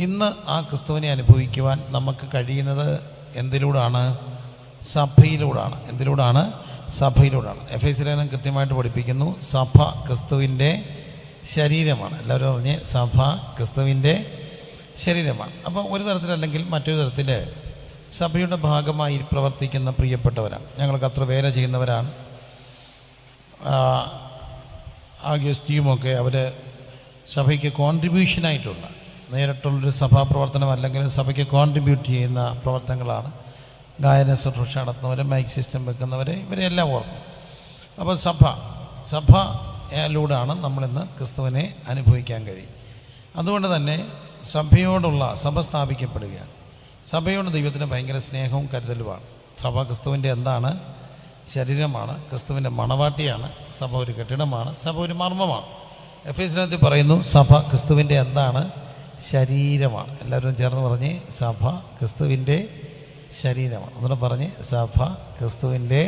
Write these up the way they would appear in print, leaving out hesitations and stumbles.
ഇന്ന് ആ ക്രിസ്തുവിനെ അനുഭവിക്കുവാൻ നമുക്ക് കഴിയുന്നത് എന്തിലൂടെയാണ്? സഭയിലൂടെയാണ്. എന്തിലൂടെയാണ്? സഭയിലൂടെയാണ്. എഫേസ്യ ലേഖനം കൃത്യമായിട്ട് പഠിപ്പിക്കുന്നു, സഭ ക്രിസ്തുവിൻ്റെ ശരീരമാണ്. എല്ലാവരും പറഞ്ഞ് സഭ ക്രിസ്തുവിൻ്റെ ശരീരമാണ്. അപ്പോൾ ഒരു തരത്തിലല്ലെങ്കിൽ മറ്റൊരു തരത്തിൽ സഭയുടെ ഭാഗമായി പ്രവർത്തിക്കുന്ന പ്രിയപ്പെട്ടവരാണ്. ഞങ്ങൾക്ക് അത്ര വേല ചെയ്യുന്നവരാണ്. ആഗ്യസ്റ്റിയുമൊക്കെ അവർ സഭയ്ക്ക് കോൺട്രിബ്യൂഷനായിട്ടുണ്ട്. നേരിട്ടുള്ളൊരു സഭാപ്രവർത്തനം അല്ലെങ്കിൽ സഭയ്ക്ക് കോൺട്രിബ്യൂട്ട് ചെയ്യുന്ന പ്രവർത്തനങ്ങളാണ്. ഗായന ശുശ്രൂഷ നടത്തുന്നവർ, മൈക്ക് സിസ്റ്റം വെക്കുന്നവർ, ഇവരെല്ലാം ഓർക്കും. അപ്പോൾ സഭയിലൂടെയാണ് നമ്മളിന്ന് ക്രിസ്തുവിനെ അനുഭവിക്കാൻ കഴിയും. അതുകൊണ്ട് തന്നെ സഭ സ്ഥാപിക്കപ്പെടുകയാണ്. സഭയോട് ദൈവത്തിന് ഭയങ്കര സ്നേഹവും കരുതലുമാണ്. സഭ ക്രിസ്തുവിൻ്റെ എന്താണ്? ശരീരമാണ്. ക്രിസ്തുവിൻ്റെ മണവാട്ടിയാണ്. സഭ ഒരു കെട്ടിടമാണ്. സഭ ഒരു മർമ്മമാണ്. എഫേസ്യ ലേഖനത്തിൽ പറയുന്നു, സഭ ക്രിസ്തുവിൻ്റെ എന്താണ്? ശരീരമാണ്. എല്ലാവരും ചേർന്ന് പറഞ്ഞ് സഭ ക്രിസ്തുവിൻ്റെ ശരീരമാണ്. ഒന്നുകൂടെ പറഞ്ഞ് സഭ ക്രിസ്തുവിൻ്റെ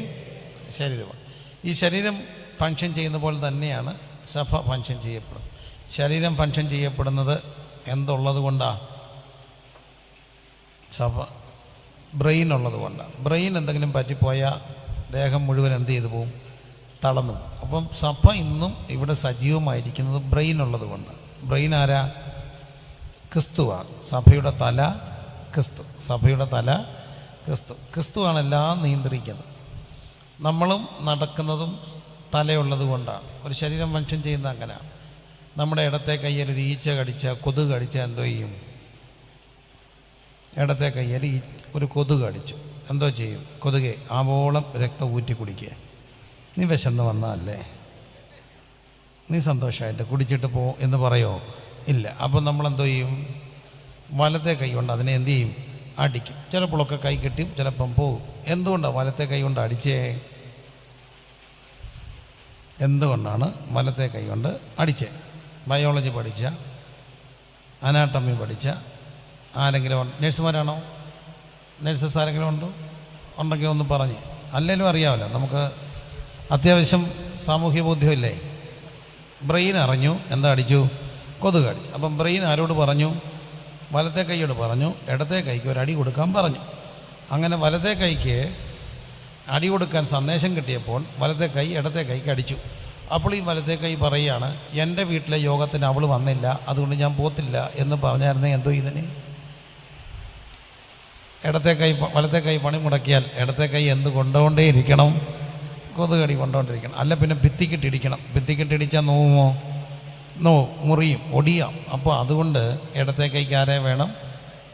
ശരീരമാണ്. ഈ ശരീരം ഫങ്ഷൻ ചെയ്യുന്ന പോലെ തന്നെയാണ് സഭ ഫങ്ഷൻ ചെയ്യപ്പെടുന്നത്. ശരീരം ഫങ്ഷൻ ചെയ്യപ്പെടുന്നത് എന്തുള്ളത് കൊണ്ടാണ്? സഭ ബ്രെയിൻ ഉള്ളത് കൊണ്ടാണ്. ബ്രെയിൻ എന്തെങ്കിലും പറ്റിപ്പോയാൽ ദേഹം മുഴുവൻ എന്ത് ചെയ്തു പോവും? തളർന്നു പോകും. അപ്പം സഭ ഇന്നും ഇവിടെ സജീവമായിരിക്കുന്നത് ബ്രെയിൻ ഉള്ളത് കൊണ്ടാണ്. ബ്രെയിൻ ആരാ? ക്രിസ്തുവാണ്. സഭയുടെ തല ക്രിസ്തു. സഭയുടെ തല ക്രിസ്തു. ക്രിസ്തുവാണ് എല്ലാം നിയന്ത്രിക്കുന്നത്. നമ്മളും നടക്കുന്നതും തലയുള്ളത് കൊണ്ടാണ്. ഒരു ശരീരം ഫങ്ഷൻ ചെയ്യുന്നത് അങ്ങനെയാണ്. നമ്മുടെ ഇടത്തെ കയ്യിൽ ഒരു ഈച്ച കടിച്ച, കൊതുക് കടിച്ചാൽ എന്തോ ചെയ്യും? ഇടത്തെ കയ്യിൽ ഒരു കൊതുക് കടിച്ചു, എന്തോ ചെയ്യും? കൊതുകെ ആവോളം രക്തം ഊറ്റി കുടിക്കുക. നീ വിശന്ന് വന്നതല്ലേ, നീ സന്തോഷമായിട്ട് കുടിച്ചിട്ട് പോ എന്ന് പറയോ? ഇല്ല. അപ്പം നമ്മളെന്തോ ചെയ്യും? വലത്തെ കൈ കൊണ്ട് അതിനെ എന്തു ചെയ്യും? അടിക്കും. ചിലപ്പോഴൊക്കെ കൈ കിട്ടിയും ചിലപ്പം പോവും. എന്തുകൊണ്ടാണ് വലത്തെ കൈ കൊണ്ട് അടിച്ചേ? എന്തുകൊണ്ടാണ് വലത്തെ കൈ കൊണ്ട് അടിച്ചേ? ബയോളജി പഠിച്ച, അനാട്ടമി പഠിച്ച ആരെങ്കിലും നഴ്സുമാരാണോ? നഴ്സസ് ആരെങ്കിലും ഉണ്ടെങ്കിൽ ഒന്ന് പറഞ്ഞ്. അല്ലെങ്കിലും അറിയാമല്ലോ, നമുക്ക് അത്യാവശ്യം സാമൂഹ്യ ബോധ്യമില്ലേ? ബ്രെയിൻ അറിഞ്ഞു എന്താ അടിച്ചു? കൊതുക് അടിച്ചു. അപ്പം ബ്രെയിൻ ആരോട് പറഞ്ഞു? വലത്തെ കൈയോട് പറഞ്ഞു, ഇടത്തെ കൈക്ക് ഒരു അടി കൊടുക്കാൻ പറഞ്ഞു. അങ്ങനെ വലത്തെ കൈക്ക് അടി കൊടുക്കാൻ സന്ദേശം കിട്ടിയപ്പോൾ വലത്തെ കൈ ഇടത്തെ കൈക്ക് അടിച്ചു. അപ്പോൾ ഈ വലത്തെ കൈ പറയുകയാണ്, എൻ്റെ വീട്ടിലെ യോഗത്തിന് അവൾ വന്നില്ല, അതുകൊണ്ട് ഞാൻ പോത്തില്ല എന്ന് പറഞ്ഞായിരുന്നേ എന്തോ ഇതിന്? വലത്തെ കൈ പണി മുടക്കിയാൽ ഇടത്തെ കൈ എന്ത് കൊണ്ടുകൊണ്ടേ ഇരിക്കണം? കൊതുകടി കൊണ്ടുകൊണ്ടിരിക്കണം. അല്ല പിന്നെ ഭിത്തിക്കിട്ടിടിക്കണം. ഭിത്തിക്കിട്ടിടിച്ചാൽ നോവുമോ? മുറിയും, ഒടിയാം. അപ്പോൾ അതുകൊണ്ട് ഇടത്തെ കൈക്ക് ആരെ വേണം?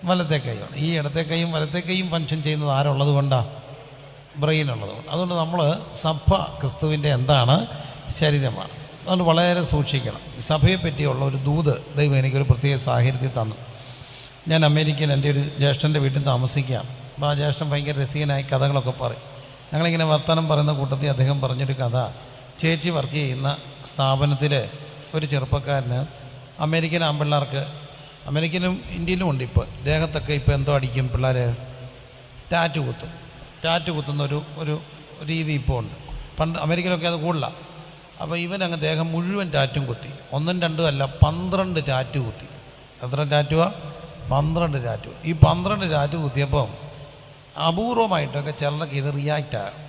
വലത്തെ കൈ വേണം. ഈ ഇടത്തെ കൈയും വലത്തെ കൈയും ഫങ്ഷൻ ചെയ്യുന്നത് ആരുള്ളത് കൊണ്ടാണ്? ബ്രെയിൻ ഉള്ളത് കൊണ്ട്. അതുകൊണ്ട് നമ്മൾ സഭ ക്രിസ്തുവിൻ്റെ എന്താണ്? ശരീരമാണ്. അതുകൊണ്ട് വളരെ സൂക്ഷിക്കണം. സഭയെ പറ്റിയുള്ള ഒരു ദൂത് ദൈവം എനിക്കൊരു പ്രത്യേക സാഹചര്യത്തിൽ തന്നു. ഞാൻ അമേരിക്കയിൽ എൻ്റെ ഒരു ജ്യേഷ്ഠൻ്റെ വീട്ടിൽ താമസിക്കുകയാണ്. അപ്പോൾ ആ ജ്യേഷ്ഠൻ ഭയങ്കര രസികനായി കഥകളൊക്കെ പറയും. ഞങ്ങളിങ്ങനെ വർത്തമാനം പറയുന്ന കൂട്ടത്തിൽ അദ്ദേഹം പറഞ്ഞൊരു കഥ, ചേച്ചി വർക്ക് ചെയ്യുന്ന സ്ഥാപനത്തിൽ ഒരു ചെറുപ്പക്കാരന് അമേരിക്കൻ ആൺപിള്ളേർക്ക്, അമേരിക്കയിലും ഇന്ത്യയിലും ഉണ്ട് ഇപ്പോൾ, ദേഹത്തൊക്കെ ഇപ്പോൾ എന്തോ അടിക്കും പിള്ളേർ? ടാറ്റു കുത്തുന്ന ഒരു രീതി ഇപ്പോൾ ഉണ്ട്. പണ്ട് അമേരിക്കയിലൊക്കെ അത് കൂടുതലാണ്. അപ്പോൾ ഇവനങ്ങ് ദേഹം മുഴുവൻ ടാറ്റും കുത്തി. 1, 2 അല്ല 12 ടാറ്റു കുത്തി. എത്ര ടാറ്റുവാ? 12 ടാറ്റു. ഈ 12 ടാറ്റു കുത്തിയപ്പം അപൂർവമായിട്ടൊക്കെ ചിലർക്ക് ഇത് റിയാക്റ്റ് ആകും,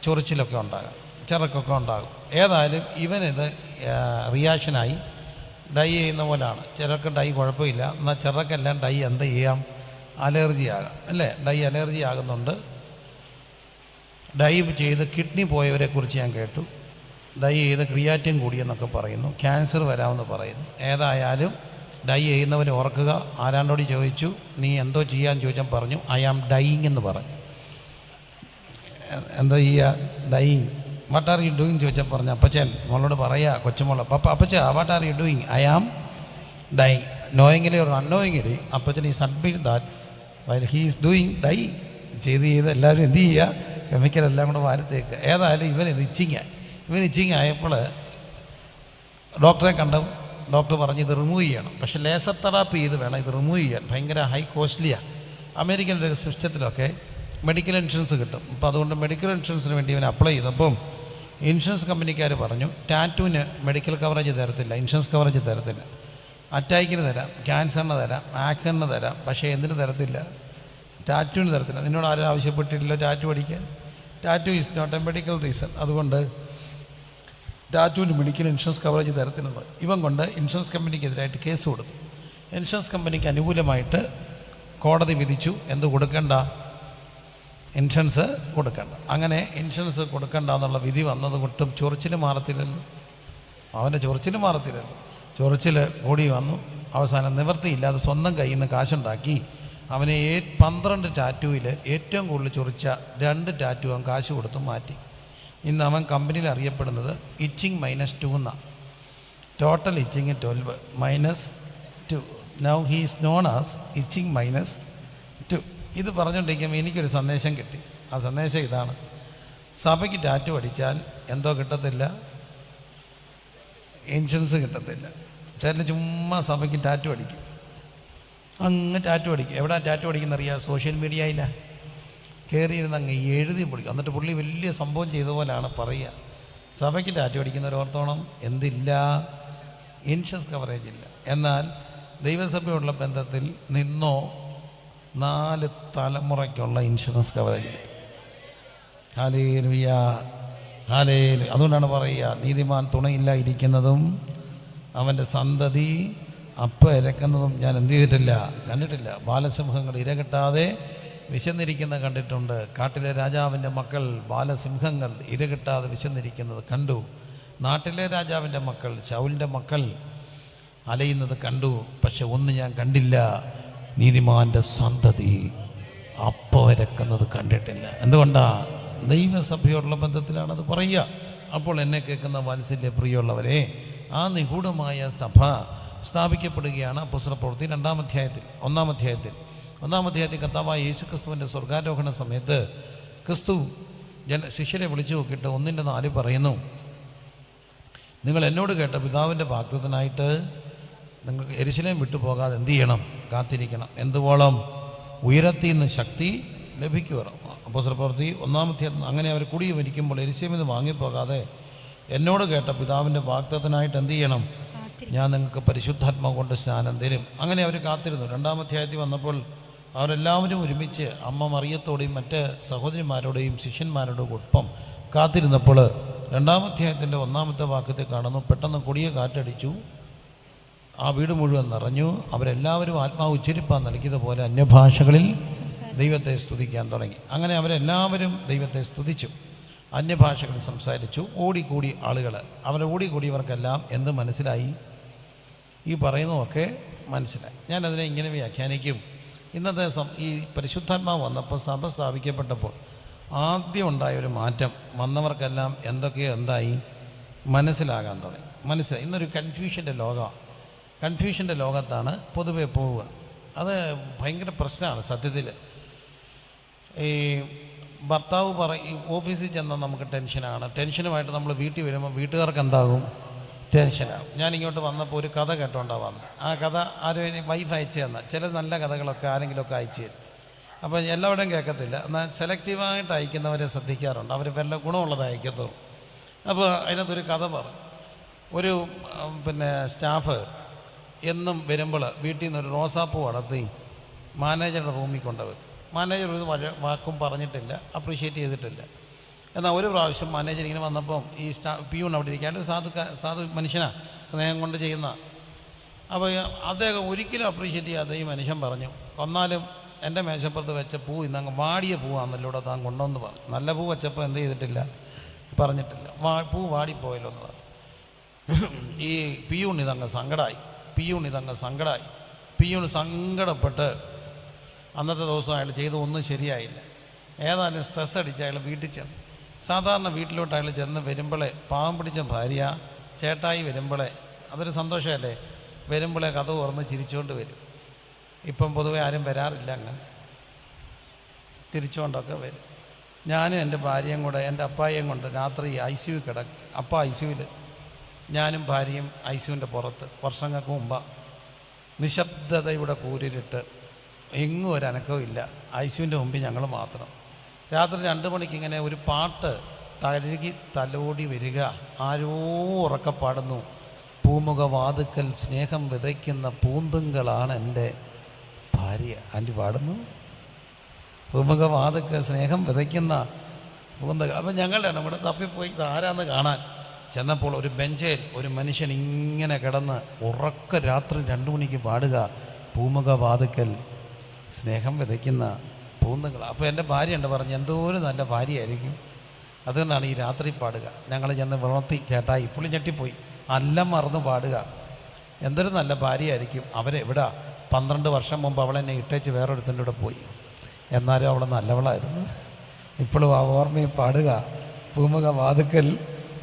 ചൊറിച്ചിലൊക്കെ ഉണ്ടാകും, ചിറക്കൊക്കെ ഉണ്ടാകും. ഏതായാലും ഇവനിത് റിയാക്ഷനായി ഡൈ ചെയ്യുന്ന പോലെയാണ്. ചിലർക്ക് ഡൈ കുഴപ്പമില്ല, എന്നാൽ ചിലർക്കെല്ലാം ഡൈ എന്ത് ചെയ്യാം? അലർജി ആകാം, അല്ലേ? ഡൈ അലർജി ആകുന്നുണ്ട്. ഡൈ ചെയ്ത് കിഡ്നി പോയവരെക്കുറിച്ച് ഞാൻ കേട്ടു. ഡൈ ചെയ്ത് ക്രിയാറ്റിൻ കൂടിയെന്നൊക്കെ പറയുന്നു. ക്യാൻസർ വരാമെന്ന് പറയുന്നു. ഏതായാലും ഡൈ ചെയ്യുന്നവർ ഓർക്കുക. ആരാണ്ടോട് ചോദിച്ചു, നീ എന്തോ ചെയ്യാൻ ചോദിച്ചാൽ പറഞ്ഞു, ഐ ആം ഡൈയിങ് എന്ന് പറഞ്ഞു. എന്താ ചെയ്യുക? Dyeing. What are you doing ചോദിച്ചാൽ പറഞ്ഞു, അപ്പച്ചൻ മോളോട് പറയുക, കൊച്ചുമോളെ, അപ്പച്ച what are you doing? I am dyeing. Knowingly ഒരു അൺനോയിങ്ങിലി അപ്പച്ചൻ is admit that while he is doing dye. ചെയ്ത് എല്ലാവരും എന്ത് ചെയ്യുക? കെമിക്കലെല്ലാം കൂടെ വാരത്തേക്ക്. ഏതായാലും ഇവൻ ഇച്ചിങ് ആയപ്പോൾ ഡോക്ടറെ കണ്ട. ഡോക്ടർ പറഞ്ഞ് ഇത് റിമൂവ് ചെയ്യണം, പക്ഷേ ലേസർ തെറാപ്പി ചെയ്ത് വേണം ഇത് റിമൂവ് ചെയ്യാൻ. ഭയങ്കര ഹൈ കോസ്റ്റ്ലിയാണ്. അമേരിക്കൻ ഒരു സിസ്റ്റത്തിലൊക്കെ മെഡിക്കൽ ഇൻഷുറൻസ് കിട്ടും. അപ്പോൾ അതുകൊണ്ട് മെഡിക്കൽ ഇൻഷുറൻസിന് വേണ്ടി ഇവൻ അപ്ലൈ ചെയ്തപ്പം ഇൻഷുറൻസ് കമ്പനിക്കാർ പറഞ്ഞു ടാറ്റുവിന് മെഡിക്കൽ കവറേജ് തരത്തില്ല, ഇൻഷുറൻസ് കവറേജ് തരത്തില്ല. അറ്റാക്കിന് തരാം, ക്യാൻസറിന് തരാം, ആക്സിഡൻറ്റിന് തരാം, പക്ഷേ എന്തിനു തരത്തില്ല? ടാറ്റുവിന് തരത്തില്ല. നിന്നോട് ആരും ആവശ്യപ്പെട്ടിട്ടില്ല ടാറ്റു പഠിക്കാൻ. Tattoo is not a medical reason. അതുകൊണ്ട് ടാറ്റുവിന് മെഡിക്കൽ ഇൻഷുറൻസ് കവറേജ് തരത്തില്ലെന്ന് ഇവൻ കൊണ്ട് ഇൻഷുറൻസ് കമ്പനിക്കെതിരായിട്ട് കേസ് കൊടുത്തു. ഇൻഷുറൻസ് കമ്പനിക്ക് അനുകൂലമായിട്ട് കോടതി വിധിച്ചു, എന്ത് കൊടുക്കണ്ട? ഇൻഷുറൻസ് കൊടുക്കണ്ട. അങ്ങനെ ഇൻഷുറൻസ് കൊടുക്കണ്ട എന്നുള്ള വിധി വന്നത് കൊണ്ടും ചൊറിച്ചിൽ മാറത്തില്ലല്ലോ. അവൻ്റെ ചൊറിച്ചിൽ മാറത്തില്ലല്ലോ. ചൊറിച്ചിൽ കൂടി വന്നു. അവസാനം നിവൃത്തിയില്ലാതെ സ്വന്തം കയ്യിൽ നിന്ന് കാശുണ്ടാക്കി അവനെ 12 ടാറ്റുവിൽ ഏറ്റവും കൂടുതൽ ചൊറിച്ച 2 ടാറ്റു അവൻ കാശ് കൊടുത്ത് മാറ്റി. ഇന്ന് അവൻ കമ്പനിയിൽ അറിയപ്പെടുന്നത് ഇച്ചിങ് -2 എന്നാണ്. Total itching 12 -2. Now he is known as itching -2. ഇത് പറഞ്ഞുകൊണ്ടിരിക്കുമ്പോൾ എനിക്കൊരു സന്ദേശം കിട്ടി. ആ സന്ദേശം ഇതാണ്: സഭയ്ക്ക് ടാറ്റു അടിച്ചാൽ എന്തോ കിട്ടത്തില്ല, ഇൻഷുറൻസ് കിട്ടത്തില്ല. ചില ചുമ്മാ സഭയ്ക്ക് ടാറ്റു അടിക്കും, അങ്ങ് ടാറ്റു അടിക്കും. എവിടെ ടാറ്റു അടിക്കുന്നറിയാം? സോഷ്യൽ മീഡിയയില്ല. കയറിയിരുന്ന് അങ്ങ് എഴുതി പൊടിക്കും. എന്നിട്ട് പുള്ളി വലിയ സംഭവം ചെയ്ത പോലെയാണ് പറയുക. സഭയ്ക്ക് ടാറ്റു അടിക്കുന്നവരോർത്തോണം എന്തില്ല? ഇൻഷുറൻസ് കവറേജ് ഇല്ല. എന്നാൽ ദൈവസഭയുള്ള ബന്ധത്തിൽ നിന്നോ 4 തലമുറയ്ക്കുള്ള ഇൻഷുറൻസ് കവറേജ്. Hallelujah, hallelujah. അതുകൊണ്ടാണ് പറയുക, നീതിമാൻ തുണയില്ല ഇരിക്കുന്നതും അവൻ്റെ സന്തതി അപ്പം ഇരക്കുന്നതും ഞാൻ എന്ത് ചെയ്തിട്ടില്ല, കണ്ടിട്ടില്ല. ബാലസിംഹങ്ങൾ ഇരകിട്ടാതെ വിശന്നിരിക്കുന്നത് കണ്ടിട്ടുണ്ട്. കാട്ടിലെ രാജാവിൻ്റെ മക്കൾ ബാലസിംഹങ്ങൾ ഇരകിട്ടാതെ വിശന്നിരിക്കുന്നത് കണ്ടു. നാട്ടിലെ രാജാവിൻ്റെ മക്കൾ, ശൗലിൻ്റെ മക്കൾ അലയുന്നത് കണ്ടു. പക്ഷെ ഒന്ന് ഞാൻ കണ്ടില്ല, നീതിമാൻ്റെ സന്തതി അപ്പം ഇരക്കുന്നത് കണ്ടിട്ടില്ല. എന്തുകൊണ്ടാ? ദൈവസഭയോടുള്ള ബന്ധത്തിലാണത് പറയുക. അപ്പോൾ എന്നെ കേൾക്കുന്ന വാത്സല്യ പ്രിയമുള്ളവരെ, ആ നിഗൂഢമായ സഭ സ്ഥാപിക്കപ്പെടുകയാണ് അപ്പോസ്തലപ്രവൃത്തി 2-ാം അധ്യായത്തിൽ. 1-ാം അധ്യായത്തിൽ കർത്താവായ യേശുക്രിസ്തുവിൻ്റെ സ്വർഗാരോഹണ സമയത്ത് ക്രിസ്തു ശിഷ്യരെ വിളിച്ചു നോക്കിയിട്ട് 1:4 പറയുന്നു: നിങ്ങൾ എന്നോട് കേട്ട പിതാവിൻ്റെ വാഗ്ദത്തത്തിനായിട്ട് നിങ്ങൾ യെരൂശലേം വിട്ടു പോകാതെ എന്ത് ചെയ്യണം? കാത്തിരിക്കണം. എന്തുവോളം? ഉയരത്തിൽ നിന്ന് ശക്തി ലഭിക്കുവണം. അപ്പോസ്തലപ്രവൃത്തി 1-ാം അധ്യായം. അങ്ങനെ അവർ കുടി മരിക്കുമ്പോൾ യെരൂശലേമിൽ നിന്ന് വാങ്ങിപ്പോകാതെ എന്നോട് കേട്ട പിതാവിൻ്റെ വാഗ്ദത്തത്തിനായിട്ട് എന്ത് ചെയ്യണം? ഞാൻ നിങ്ങൾക്ക് പരിശുദ്ധാത്മാവ് കൊണ്ട് സ്നാനം തരും. അങ്ങനെ അവർ കാത്തിരുന്നു. 2-ാം അധ്യായത്തിൽ വന്നപ്പോൾ അവരെല്ലാവരും ഒരുമിച്ച് അമ്മ മറിയത്തോടെയും മറ്റ് സഹോദരിമാരോടെയും ശിഷ്യന്മാരോടും ഒപ്പം കാത്തിരുന്നപ്പോൾ 2-ാം അധ്യായത്തിൻ്റെ 1-ാമത്തെ വാക്യത്തിൽ കാണുന്നു, പെട്ടെന്ന് കൊടിയ കാറ്റടിച്ചു, ആ വീട് മുഴുവൻ നിറഞ്ഞു. അവരെല്ലാവരും ആത്മാവ് ഉച്ചരിപ്പാൻ നൽകിയതുപോലെ അന്യഭാഷകളിൽ ദൈവത്തെ സ്തുതിക്കാൻ തുടങ്ങി. അങ്ങനെ അവരെല്ലാവരും ദൈവത്തെ സ്തുതിച്ചു, അന്യഭാഷകളിൽ സംസാരിച്ചു. ഓടിക്കൂടി ആളുകൾ. അവരെ ഓടിക്കൂടിയവർക്കെല്ലാം എന്ത് മനസ്സിലായി? ഈ പറയുന്നതൊക്കെ മനസ്സിലായി. ഞാനതിനെ ഇങ്ങനെ വ്യാഖ്യാനിക്കും. ഇന്നത്തെ ഈ പരിശുദ്ധാത്മാവ് വന്നപ്പോൾ, സഭ സ്ഥാപിക്കപ്പെട്ടപ്പോൾ ആദ്യം ഉണ്ടായൊരു മാറ്റം, വന്നവർക്കെല്ലാം എന്തൊക്കെയോ എന്തായി മനസ്സിലാകാൻ തുടങ്ങി. മനസ്സിലായി. ഇന്നൊരു കൺഫ്യൂഷൻ്റെ ലോകത്താണ് പൊതുവെ പോവുക. അത് ഭയങ്കര പ്രശ്നമാണ് സത്യത്തിൽ. ഈ ഭർത്താവ് ഓഫീസിൽ ചെന്നാൽ നമുക്ക് ടെൻഷനുമായിട്ട് നമ്മൾ വീട്ടിൽ വരുമ്പോൾ വീട്ടുകാർക്ക് എന്താകും? ടെൻഷനാകും. ഞാനിങ്ങോട്ട് വന്നപ്പോൾ ഒരു കഥ കേട്ടോണ്ടാണ് വന്നത്. ആ കഥ ആരും വൈഫ് അയച്ചു തന്നാൽ, ചില നല്ല കഥകളൊക്കെ ആരെങ്കിലുമൊക്കെ അയച്ചു തരും. അപ്പോൾ എല്ലാവരുടെയും കേൾക്കത്തില്ല. എന്നാൽ സെലക്റ്റീവായിട്ട് അയക്കുന്നവരെ ശ്രദ്ധിക്കാറുണ്ട്. അവർ വല്ല ഗുണമുള്ളത് അയക്കത്തുള്ളൂ. അപ്പോൾ അതിനകത്തൊരു കഥ പറഞ്ഞു. ഒരു സ്റ്റാഫ് എന്നും വരുമ്പോൾ വീട്ടിൽ നിന്നൊരു റോസാപ്പൂ വളർത്തി മാനേജറുടെ റൂമിൽ കൊണ്ടുവെക്കും. മാനേജർ ഒരു വാക്കും പറഞ്ഞിട്ടില്ല, അപ്രീഷിയേറ്റ് ചെയ്തിട്ടില്ല. എന്നാൽ ഒരു പ്രാവശ്യം മാനേജർ ഇങ്ങനെ വന്നപ്പം ഈ പിയൂൺ അവിടെ ഇരിക്കാണ്ട് സാധു മനുഷ്യനാണ്, സ്നേഹം കൊണ്ട് ചെയ്യുന്ന. അപ്പോൾ അദ്ദേഹം ഒരിക്കലും അപ്രീഷിയേറ്റ് ചെയ്യാതെ ഈ മനുഷ്യൻ പറഞ്ഞു, എന്നാലും എൻ്റെ മേശപ്പുറത്ത് വെച്ച പൂ ഇന്നങ്ങ് വാടിയ പൂവാണെന്നല്ലൂടെ താൻ കൊണ്ടുവന്ന് പറഞ്ഞു. നല്ല പൂ വെച്ചപ്പോൾ എന്ത് ചെയ്തിട്ടില്ല, പറഞ്ഞിട്ടില്ല. പൂ വാടിപ്പോയല്ലോ എന്ന് പറഞ്ഞു. ഈ പിയൂൺ ഇതങ്ങ് സങ്കടമായി. പിയൂൺ സങ്കടപ്പെട്ട് അന്നത്തെ ദിവസം അയാൾ ചെയ്ത് ഒന്നും ശരിയായില്ല. ഏതായാലും സ്ട്രെസ് അടിച്ച് അയാൾ വീട്ടിൽ ചെന്നു. സാധാരണ വീട്ടിലോട്ട് അയാൾ ചെന്ന് വരുമ്പോഴേ പാവം പിടിച്ച ഭാര്യ ചേട്ടായി വരുമ്പോഴേ അതൊരു സന്തോഷമല്ലേ, വരുമ്പോഴേ കഥ തുറന്ന് ചിരിച്ചുകൊണ്ട് വരും. ഇപ്പം പൊതുവെ ആരും വരാറില്ല, അങ്ങനെ തിരിച്ചുകൊണ്ടൊക്കെ വരും. ഞാനും എൻ്റെ ഭാര്യയും കൂടെ എൻ്റെ അപ്പായെയും കൊണ്ട് രാത്രി ICU കിടക്കും. അപ്പ ICUവിൽ, ഞാനും ഭാര്യയും ICUവിൻ്റെ പുറത്ത്. വർഷങ്ങൾക്ക് മുമ്പാണ്. നിശബ്ദതയുടെ കൂരിരുട്ട്, എങ്ങും ഒരു അനക്കവും ഇല്ല. ICUവിൻ്റെ മുമ്പിൽ ഞങ്ങൾ മാത്രം. രാത്രി 2 മണിക്ക് ഇങ്ങനെ ഒരു പാട്ട് തലോടി വരിക. ആരോ ഉറക്കെ പാടുന്നു, പൂമുഖവാതുക്കൽ സ്നേഹം വിതയ്ക്കുന്ന പൂന്തുങ്കളാണ് എൻ്റെ ഭാര്യ. ആൻറ്റി പാടുന്നു, പൂമുഖവാതുക്കൽ സ്നേഹം വിതയ്ക്കുന്ന പൂന്തകൾ. അപ്പം ഞങ്ങളുടെ ഇവിടെ തപ്പിപ്പോയി ഇത് ആരാന്ന് കാണാൻ ചെന്നപ്പോൾ ഒരു ബെഞ്ചിൽ ഒരു മനുഷ്യൻ ഇങ്ങനെ കിടന്ന് ഉറക്ക രാത്രി 2 മണിക്ക് പാടുക, പൂമുഖവാതുക്കൽ സ്നേഹം വിതയ്ക്കുന്ന പൂന്തകൾ. അപ്പോൾ എൻ്റെ ഭാര്യ ഉണ്ട് പറഞ്ഞു, എന്തോരം നല്ല ഭാര്യയായിരിക്കും, അതുകൊണ്ടാണ് ഈ രാത്രി പാടുക. ഞങ്ങൾ ചെന്ന് വളർത്തി ചേട്ടായി പുള്ളി ഞെട്ടിപ്പോയി, എല്ലാം മറന്ന് പാടുക, എന്തൊരു നല്ല ഭാര്യയായിരിക്കും. അവരെവിടാ 12 വർഷം മുമ്പ് അവളെന്നെ ഇട്ടേച്ച് വേറൊരുത്തിൻ്റെ കൂടെ പോയി, എന്നാലും അവൾ നല്ലവളായിരുന്നു. ഇപ്പോഴും ആ ഓർമ്മയിൽ പാടുക, പൂമുഖവാതുക്കൽ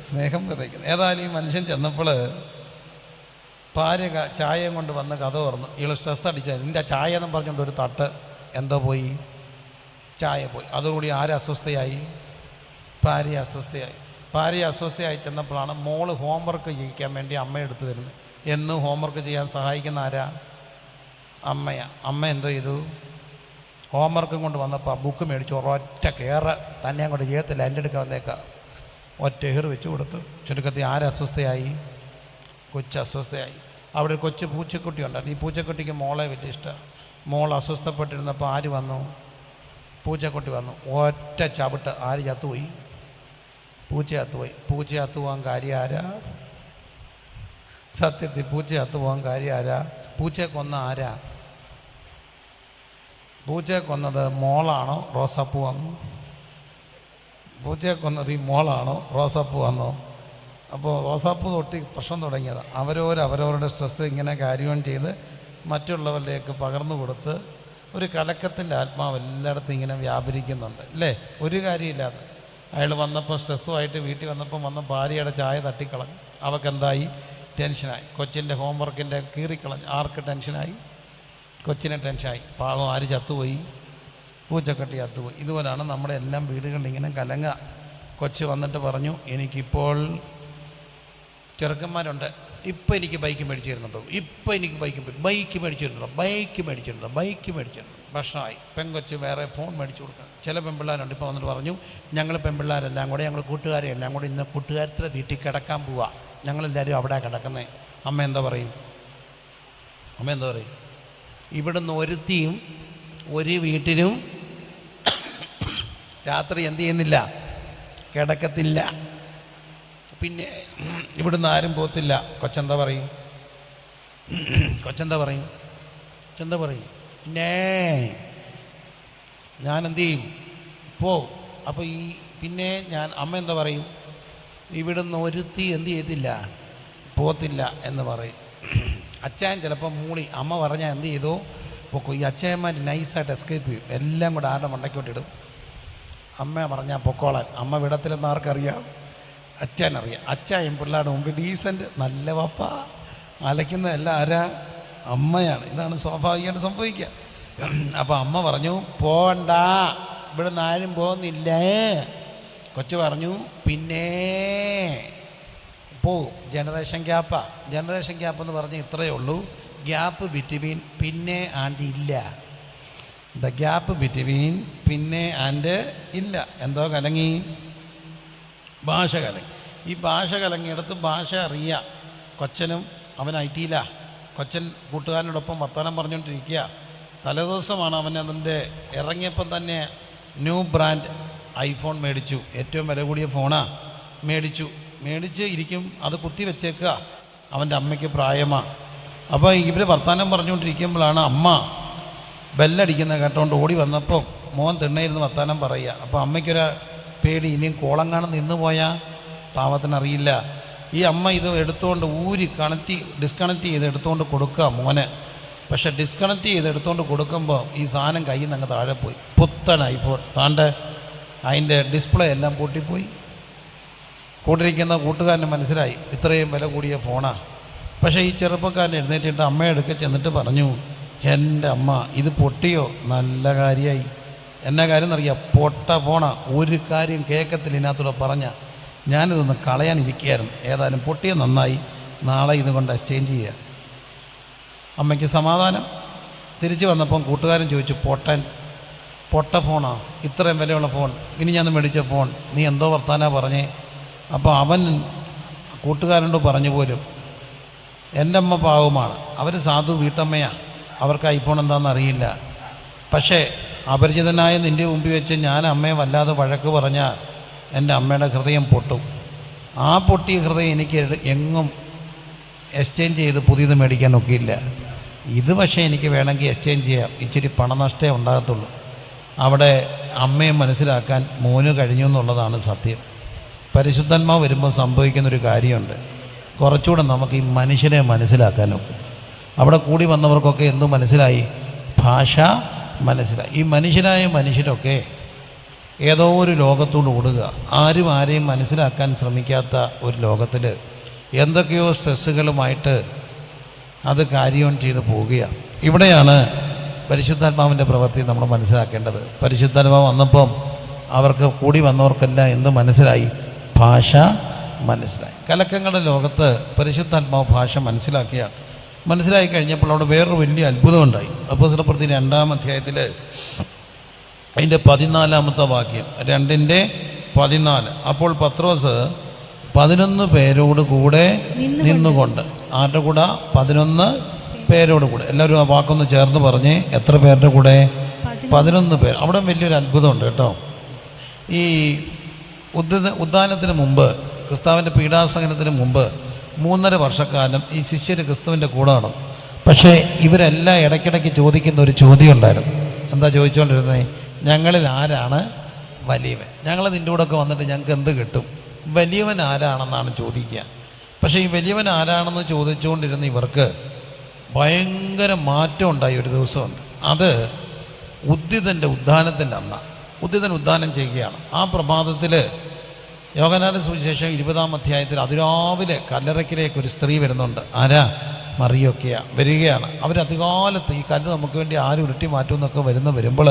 സ്നേഹം വിതയ്ക്കുന്നു. ഏതായാലും ഈ മനുഷ്യൻ ചെന്നപ്പോൾ ഭാര്യ ചായയും കൊണ്ട് വന്ന് കഥ തുറന്നു. ഇയാൾ സ്ട്രെസ് അടിച്ചാൽ നിൻ്റെ ചായ എന്നും പറഞ്ഞുകൊണ്ട് ഒരു തട്ട് എന്തോ പോയി, ചായ പോയി. അതോടുകൂടി ആര് അസ്വസ്ഥയായി? ഭാര്യ അസ്വസ്ഥയായി. ഭാര്യ അസ്വസ്ഥയായി ചെന്നപ്പോഴാണ് മോള് ഹോംവർക്ക് ചെയ്യിക്കാൻ വേണ്ടി അമ്മ എടുത്തു തരുന്നത്. എന്നും ഹോംവർക്ക് ചെയ്യാൻ സഹായിക്കുന്ന ആരാ? അമ്മയാണ്. അമ്മ എന്തോ ചെയ്തു? ഹോംവർക്കും കൊണ്ട് വന്നപ്പോൾ ആ ബുക്ക് മേടിച്ചു ഒരൊറ്റ കയറ് തന്നെ അങ്ങോട്ട് ചെയ്യത്തില്ല, എൻ്റെ അടുക്ക വന്നേക്കാം, ഒറ്റ ഏറ് വെച്ച് കൊടുത്തു. ചുരുക്കത്തിൽ ആര് അസ്വസ്ഥയായി? കൊച്ച് അസ്വസ്ഥയായി. അവിടെ കൊച്ചു പൂച്ചക്കുട്ടി ഉണ്ടായിരുന്നു. ഈ പൂച്ചക്കുട്ടിക്ക് മോളെ വലിയ ഇഷ്ടമാണ്. മോൾ അസ്വസ്ഥപ്പെട്ടിരുന്നപ്പോൾ ആര് വന്നു? പൂച്ചക്കുട്ടി വന്നു. ഒറ്റ ചവിട്ട് ആര് ചത്തുപോയി? പൂച്ച ചത്തുപോയി. പൂച്ച ചത്തുപോകാൻ കാര്യം ആരാ? സത്യത്തിൽ പൂച്ച ചത്തുപോകാൻ കാര്യം ആരാ? പൂച്ചയെ കൊന്ന ആരാ? പൂച്ചയെ കൊന്നത് മോളാണോ റോസാപ്പൂ വന്നു? പൂച്ചയെ കൊന്നത് ഈ മോളാണോ റോസാപ്പൂ വന്നോ? അപ്പോൾ റോസാപ്പൂ തൊട്ടി പ്രശ്നം തുടങ്ങിയത്. അവരവരുടെ സ്ട്രെസ്സ് ഇങ്ങനെ കാര്യവും ചെയ്ത് മറ്റുള്ളവരിലേക്ക് പകർന്നു കൊടുത്ത് ഒരു കലക്കത്തിൻ്റെ ആത്മാവ് എല്ലായിടത്തും ഇങ്ങനെ വ്യാപരിക്കുന്നുണ്ട് അല്ലേ? ഒരു കാര്യമില്ലാതെ അയാൾ വന്നപ്പോൾ സ്ട്രെസ്സുമായിട്ട് വീട്ടിൽ വന്ന ഭാര്യയുടെ ചായ തട്ടിക്കളഞ്ഞു. അവക്കെന്തായി? ടെൻഷനായി. കൊച്ചിൻ്റെ ഹോംവർക്കിൻ്റെ കീറിക്കളഞ്ഞു. ആർക്ക് ടെൻഷനായി? കൊച്ചിനെ ടെൻഷനായി. പാവം ആര് ചത്തുപോയി? പൂച്ചക്കട്ടി ചത്തുപോയി. ഇതുപോലെയാണ് നമ്മുടെ എല്ലാം വീടുകളിൽ ഇങ്ങനെ കലങ്ങുക. കൊച്ച് വന്നിട്ട് പറഞ്ഞു, എനിക്കിപ്പോൾ ചെറുക്കന്മാരുണ്ട്, ഇപ്പം എനിക്ക് ബൈക്ക് മേടിച്ചു തരുന്നുണ്ടോ, ഇപ്പം എനിക്ക് ബൈക്ക് മേടിച്ചു തരുന്നുണ്ടോ. ഭക്ഷണമായി. പെങ്കൊച്ച് വേറെ ഫോൺ മേടിച്ചു കൊടുക്കണം. ചില പെൺപിള്ളേരുണ്ട് ഇപ്പോൾ വന്നിട്ട് പറഞ്ഞു, ഞങ്ങൾ പെൺപിള്ളേരെല്ലാം കൂടെ ഞങ്ങൾ കൂട്ടുകാരെല്ലാം കൂടെ ഇന്ന് കൂട്ടുകാരത്തിൽ തീറ്റി കിടക്കാൻ പോവാ, ഞങ്ങളെല്ലാവരും അവിടെ കിടക്കുന്നേ. അമ്മ എന്താ പറയും? ഇവിടുന്ന് ഒരുത്തിയും ഒരു വീട്ടിലും രാത്രി എന്ത് ചെയ്യുന്നില്ല? കിടക്കത്തില്ല. പിന്നെ ഇവിടുന്ന് ആരും പോകത്തില്ല. കൊച്ചെന്താ പറയും? പിന്നെ ഞാൻ എന്തു ചെയ്യും? അപ്പോൾ പിന്നെ അമ്മ എന്താ പറയും? ഇവിടുന്ന് ഒരുത്തി എന്ത് ചെയ്യത്തില്ല? പോകത്തില്ല എന്ന് പറയും. അച്ചായൻ ചിലപ്പോൾ മൂളി അമ്മ പറഞ്ഞാൽ എന്ത് ചെയ്തു? പൊക്കോ. ഈ അച്ചായന്മാർ നൈസായിട്ട് എസ്കേപ്പ് ചെയ്യും. എല്ലാം കൂടെ ആരുടെ മണ്ടയ്ക്കോട്ടിടും. അമ്മ പറഞ്ഞാൽ പൊക്കോളാൻ. അമ്മ വിടത്തില്ലെന്ന് ആർക്കറിയാം? അച്ചായനറിയാം. അച്ചായൻ പിള്ളേരുടെ മുമ്പ് ഡീസൻറ്റ് നല്ല പപ്പ അലയ്ക്കുന്നതെല്ലാം ആരാ? അമ്മയാണ്. ഇതാണ് സ്വാഭാവികമായിട്ട് സംഭവിക്കുക. അപ്പോൾ അമ്മ പറഞ്ഞു, പോകണ്ട, ഇവിടുന്ന് ആരും പോകുന്നില്ലേ. കൊച്ചു പറഞ്ഞു, പിന്നെ പോവും. ജനറേഷൻ ഗ്യാപ്പ് എന്ന് പറഞ്ഞാൽ ഇത്രയേ ഉള്ളൂ. ഗ്യാപ്പ് ബിറ്റ്വീൻ പിന്നെ ആൻഡ് ഇല്ല. ദ ഗ്യാപ്പ് ബിറ്റ്വീൻ പിന്നെ ആൻഡ് ഇല്ല. എന്തോ കലങ്ങി? ഭാഷ കലങ്ങി. ഈ ഭാഷ കലങ്ങിയെടുത്ത് ഭാഷ അറിയാം. കൊച്ചനും അവൻ IT കൊച്ചൻ കൂട്ടുകാരനോടൊപ്പം വർത്തമാനം പറഞ്ഞുകൊണ്ടിരിക്കുക. തലേദിവസമാണ് അവൻ അതിൻ്റെ ഇറങ്ങിയപ്പം തന്നെ ന്യൂ ബ്രാൻഡ് ഐഫോൺ മേടിച്ചു. ഏറ്റവും വില കൂടിയ ഫോണാണ് മേടിച്ച് ഇരിക്കും. അത് കുത്തി വെച്ചേക്കുക. അവൻ്റെ അമ്മയ്ക്ക് പ്രായമാണ്. അപ്പോൾ ഇവർ വർത്തമാനം പറഞ്ഞുകൊണ്ടിരിക്കുമ്പോഴാണ് അമ്മ ബെല്ലടിക്കുന്നത് കേട്ടോണ്ട് ഓടി വന്നപ്പോൾ മോൻ തിണ്ണയിരുന്ന് വർത്തമാനം പറയുക. അപ്പോൾ അമ്മയ്ക്കൊരു പേടി, ഇനിയും കോളങ്ങാണം നിന്ന് പോയാൽ പാവത്തിനറിയില്ല. ഈ അമ്മ ഇത് എടുത്തുകൊണ്ട് ഡിസ്കണക്ട് ചെയ്ത് എടുത്തുകൊണ്ട് കൊടുക്കുക മോന്. പക്ഷെ ഡിസ്കണക്ട് ചെയ്ത് എടുത്തുകൊണ്ട് കൊടുക്കുമ്പോൾ ഈ സാധനം കയ്യിൽ നിന്ന് അങ്ങ് താഴെ പോയി. പുത്തൻ ഐഫോൺ താണ്ട് അതിൻ്റെ ഡിസ്പ്ലേ എല്ലാം പൊട്ടിപ്പോയി. കൂട്ടിരിക്കുന്ന കൂട്ടുകാരന് മനസ്സിലായി ഇത്രയും വില കൂടിയ ഫോണാണ്. പക്ഷേ ഈ ചെറുപ്പക്കാരൻ എഴുന്നേറ്റിട്ട് അമ്മയെടുക്കെ ചെന്നിട്ട് പറഞ്ഞു, എൻ്റെ അമ്മ ഇത് പൊട്ടിയോ? നല്ല കാര്യമായി. എന്നാ കാര്യം എന്നറിയാം? പൊട്ട ഫോണാ, ഒരു കാര്യം കേൾക്കത്തില്ല ഇതിനകത്തൂടെ പറഞ്ഞ. ഞാനിതൊന്ന് കളയാനിരിക്കുകയായിരുന്നു. ഏതായാലും പൊട്ടിയ നന്നായി, നാളെ ഇതുകൊണ്ട് എക്സ്ചേഞ്ച് ചെയ്യുക. അമ്മയ്ക്ക് സമാധാനം. തിരിച്ച് വന്നപ്പം കൂട്ടുകാരൻ ചോദിച്ചു, പൊട്ട ഫോണാ, ഇത്രയും വിലയുള്ള ഫോൺ, ഇനി ഞാൻ മേടിച്ച ഫോൺ, നീ എന്തോ വർത്താനാ പറഞ്ഞേ? അപ്പോൾ അവൻ കൂട്ടുകാരനോട് പറഞ്ഞു പോലും, എൻ്റെ അമ്മ പാവമാണ്, അവർ സാധു വീട്ടമ്മയാണ്, അവർക്ക് ഐഫോൺ എന്താണെന്ന് അറിയില്ല. പക്ഷേ അപരിചിതനായ നിൻ്റെ മുമ്പിൽ വെച്ച് ഞാൻ അമ്മയെ വല്ലാതെ വഴക്ക് പറഞ്ഞാൽ എൻ്റെ അമ്മയുടെ ഹൃദയം പൊട്ടും. ആ പൊട്ടിയ ഹൃദയം എനിക്ക് എങ്ങും എക്സ്ചേഞ്ച് ചെയ്ത് പുതിയത് മേടിക്കാൻ ഒക്കെയില്ല. ഇത് പക്ഷേ എനിക്ക് വേണമെങ്കിൽ എക്സ്ചേഞ്ച് ചെയ്യാം, ഇച്ചിരി പണനഷ്ടമേ ഉണ്ടാകത്തുള്ളൂ. അവിടെ അമ്മയെ മനസ്സിലാക്കാൻ മോന് കഴിഞ്ഞു എന്നുള്ളതാണ് സത്യം. പരിശുദ്ധാത്മാവ് വരുമ്പോൾ സംഭവിക്കുന്നൊരു കാര്യമുണ്ട്, കുറച്ചുകൂടെ നമുക്ക് ഈ മനുഷ്യനെ മനസ്സിലാക്കാനൊക്കെ. അവിടെ കൂടി വന്നവർക്കൊക്കെ എന്തു മനസ്സിലായി? ഭാഷ മനസ്സിലായി. ഈ മനുഷ്യരൊക്കെ ഏതോ ഒരു ലോകത്തോട് ഓടുക, ആരും ആരെയും മനസ്സിലാക്കാൻ ശ്രമിക്കാത്ത ഒരു ലോകത്തിൽ എന്തൊക്കെയോ സ്ട്രെസ്സുകളുമായിട്ട് അത് കാര്യം ചെയ്ത് പോവുകയാണ്. ഇവിടെയാണ് പരിശുദ്ധാത്മാവിൻ്റെ പ്രവൃത്തി നമ്മൾ മനസ്സിലാക്കേണ്ടത്. പരിശുദ്ധാത്മാവ് വന്നപ്പം അവർക്ക് കൂടി വന്നവർക്കെല്ലാം എന്ത് മനസ്സിലായി? ഭാഷ മനസ്സിലായി. കലക്കങ്ങളുടെ ലോകത്ത് പരിശുദ്ധാത്മാവ് ഭാഷ മനസ്സിലാക്കി കഴിഞ്ഞപ്പോൾ അവിടെ വേറൊരു വലിയ അത്ഭുതം ഉണ്ടായി. അപ്പോസ്തലപ്രവൃത്തി 2-ാം അധ്യായത്തിൽ അതിൻ്റെ 14-ാമത്തെ വാക്യം, 2:14. അപ്പോൾ പത്രോസ് 11 പേരോട് കൂടെ നിന്നുകൊണ്ട്, ആരുടെ കൂടെ? 11 പേരോട് കൂടെ. എല്ലാവരും ആ വാക്കൊന്ന് ചേർന്ന് പറഞ്ഞ്, എത്ര പേരുടെ കൂടെ? 11 പേർ. അവിടെ വലിയൊരു അത്ഭുതമുണ്ട് കേട്ടോ. ഈ ഉദ്ധാനത്തിന് മുമ്പ്, ക്രിസ്തുവിൻ്റെ പീഡാസഹനത്തിന് മുമ്പ് 3.5 വർഷക്കാലം ഈ ശിഷ്യർ ക്രിസ്തുവിൻ്റെ കൂടെ നടന്നു. പക്ഷേ ഇവരെല്ലാം ഇടയ്ക്കിടയ്ക്ക് ചോദിക്കുന്ന ഒരു ചോദ്യം ഉണ്ടായിരുന്നു. എന്താ ചോദിച്ചുകൊണ്ടിരുന്നത്? ഞങ്ങളിൽ ആരാണ് വലിയവൻ? ഞങ്ങൾ നിൻ്റെ കൂടെ ഒക്കെ വന്നിട്ട് ഞങ്ങൾക്ക് എന്ത് കിട്ടും? വലിയവൻ ആരാണെന്നാണ് ചോദിക്കുക. പക്ഷേ ഈ വലിയവൻ ആരാണെന്ന് ചോദിച്ചുകൊണ്ടിരുന്ന ഇവർക്ക് ഭയങ്കര മാറ്റം ഉണ്ടായി. ഒരു ദിവസമുണ്ട്, അത് ഉദ്ധിതൻ്റെ ഉദ്ധാനത്തിൻ്റെ അന്നാണ്. ഉദ്ധിതൻ ഉദ്ധാനം ചെയ്യുകയാണ്. ആ പ്രഭാതത്തിൽ യോഹന്നാന്റെ സുവിശേഷം 20-ാം അധ്യായത്തിൽ അതിരാവിലെ കല്ലറയ്ക്കിലേക്ക് ഒരു സ്ത്രീ വരുന്നുണ്ട്. ആരാ? മറിയൊക്കെയാണ് വരികയാണ്. അവർ അതികാലത്ത് ഈ കല്ല് നമുക്ക് വേണ്ടി ആരും ഉരുട്ടി മാറ്റുമെന്നൊക്കെ വരുമ്പോൾ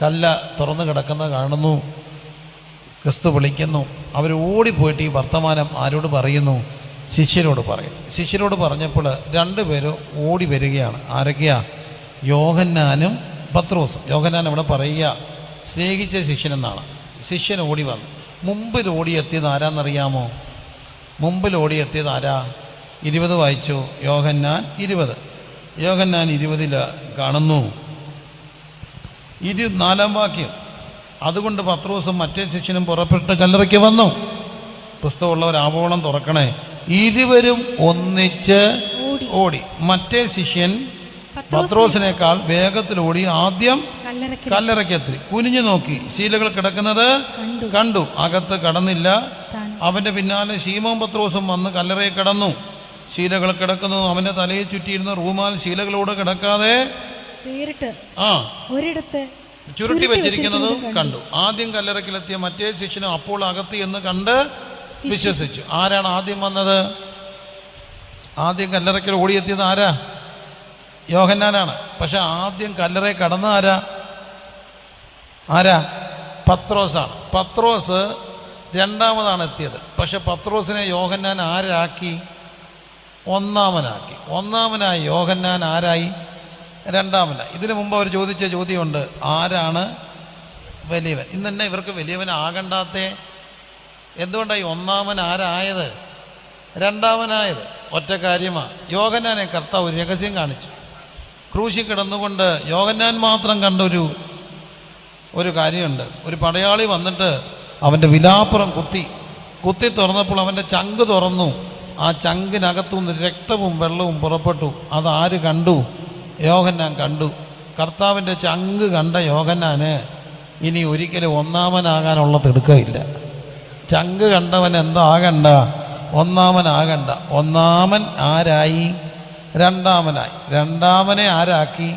കല്ല് തുറന്ന് കിടക്കുന്നത് കാണുന്നു. ക്രിസ്തു വിളിക്കുന്നു. അവർ ഓടിപ്പോയിട്ട് ഈ വർത്തമാനം ആരോട് പറയുന്നു? ശിഷ്യരോട് പറയും. ശിഷ്യരോട് പറഞ്ഞപ്പോൾ 2 പേര് ഓടി വരികയാണ്. ആരൊക്കെയാ? യോഹന്നാനും പത്രോസും. യോഹന്നാൻ ഇവിടെ പറയുക സ്നേഹിച്ച ശിഷ്യനെന്നാണ്. ശിഷ്യൻ ഓടി വന്നു. മുമ്പിൽ ഓടിയെത്തിയത് ആരാന്നറിയാമോ? മുമ്പിൽ ഓടിയെത്തിയത് ആരാ? 20 വായിച്ചു. യോഹന്നാൻ 20 കാണുന്നു 24-ാം വാക്യം. അതുകൊണ്ട് പത്രോസും മറ്റേ ശിഷ്യനും പുറപ്പെട്ട് കല്ലറയ്ക്ക് വന്നു. പുസ്തകമുള്ളവർ ആവോളം തുറക്കണേ. 20 ഒന്നിച്ച് ഓടി. മറ്റേ ശിഷ്യൻ പത്രോസിനേക്കാൾ വേഗത്തിൽ ഓടി ആദ്യം കല്ലറയ്ക്കെത്തി. കുനിഞ്ഞു നോക്കി, ശീലകൾ കിടക്കുന്നത് കണ്ടു, അകത്ത് കടന്നില്ല. അവൻ്റെ പിന്നാലെ ശീമോൻ പത്രോസും വന്ന് കല്ലറയെ കിടന്നു. ശീലകൾ കിടക്കുന്നു. അവൻ്റെ തലയെ ചുറ്റിയിരുന്ന റൂമാൽ ശീലകളോട് കിടക്കാതെ ചുരുട്ടി വെച്ചിരിക്കുന്നത് കണ്ടു. ആദ്യം കല്ലറയ്ക്കിലെത്തിയ മറ്റേ ശിഷ്യനും അപ്പോൾ അകത്ത് എന്ന് കണ്ട് വിശ്വസിച്ചു. ആരാണ് ആദ്യം വന്നത്? ആദ്യം കല്ലറയ്ക്കൽ ഓടിയെത്തിയത് ആരാ? യോഹന്നാനാണ്. പക്ഷെ ആദ്യം കല്ലറയെ കടന്ന ആരാ? പത്രോസാണ്. പത്രോസ് 2-ാമതാണ് എത്തിയത്. പക്ഷെ പത്രോസിനെ യോഹന്നാൻ ആരാക്കി? 1-ാമനാക്കി. 1-ാമനായി യോഹന്നാൻ ആരായി? 2-ാമനായി. ഇതിനു മുമ്പ് അവർ ചോദിച്ച ചോദ്യമുണ്ട്, ആരാണ് വലിയവൻ? ഇന്ന് തന്നെ ഇവർക്ക് വലിയവനാകണ്ടാത്തേ. എന്തുകൊണ്ടായി 1-ാമൻ ആരായത്? 2-ാമനായത്? ഒറ്റ കാര്യമാണ്. യോഹന്നാനെ കർത്താവ് ഒരു രഹസ്യം കാണിച്ചു. ക്രൂശിൽ കിടന്നുകൊണ്ട് യോഹന്നാൻ മാത്രം കണ്ട ഒരു കാര്യമുണ്ട്. ഒരു പടയാളി വന്നിട്ട് അവൻ്റെ വിലാപ്പുറം കുത്തി തുറന്നപ്പോൾ അവൻ്റെ ചങ്ക് തുറന്നു. ആ ചങ്കിനകത്തുനിന്ന് രക്തവും വെള്ളവും പുറപ്പെട്ടു. അതാര് കണ്ടു? യോഹന്നാൻ കണ്ടു. കർത്താവിൻ്റെ ചങ്ക് കണ്ട യോഹന്നാന് ഇനി ഒരിക്കലും 1-ാമനാകാനുള്ള തിടുക്കമില്ല. ചങ്ക് കണ്ടവൻ എന്താകണ്ട? 1-ാമനാകണ്ട. 1-ാമൻ ആരായി? 2-ാമനായി. 2-ാമനെ ആരാക്കി?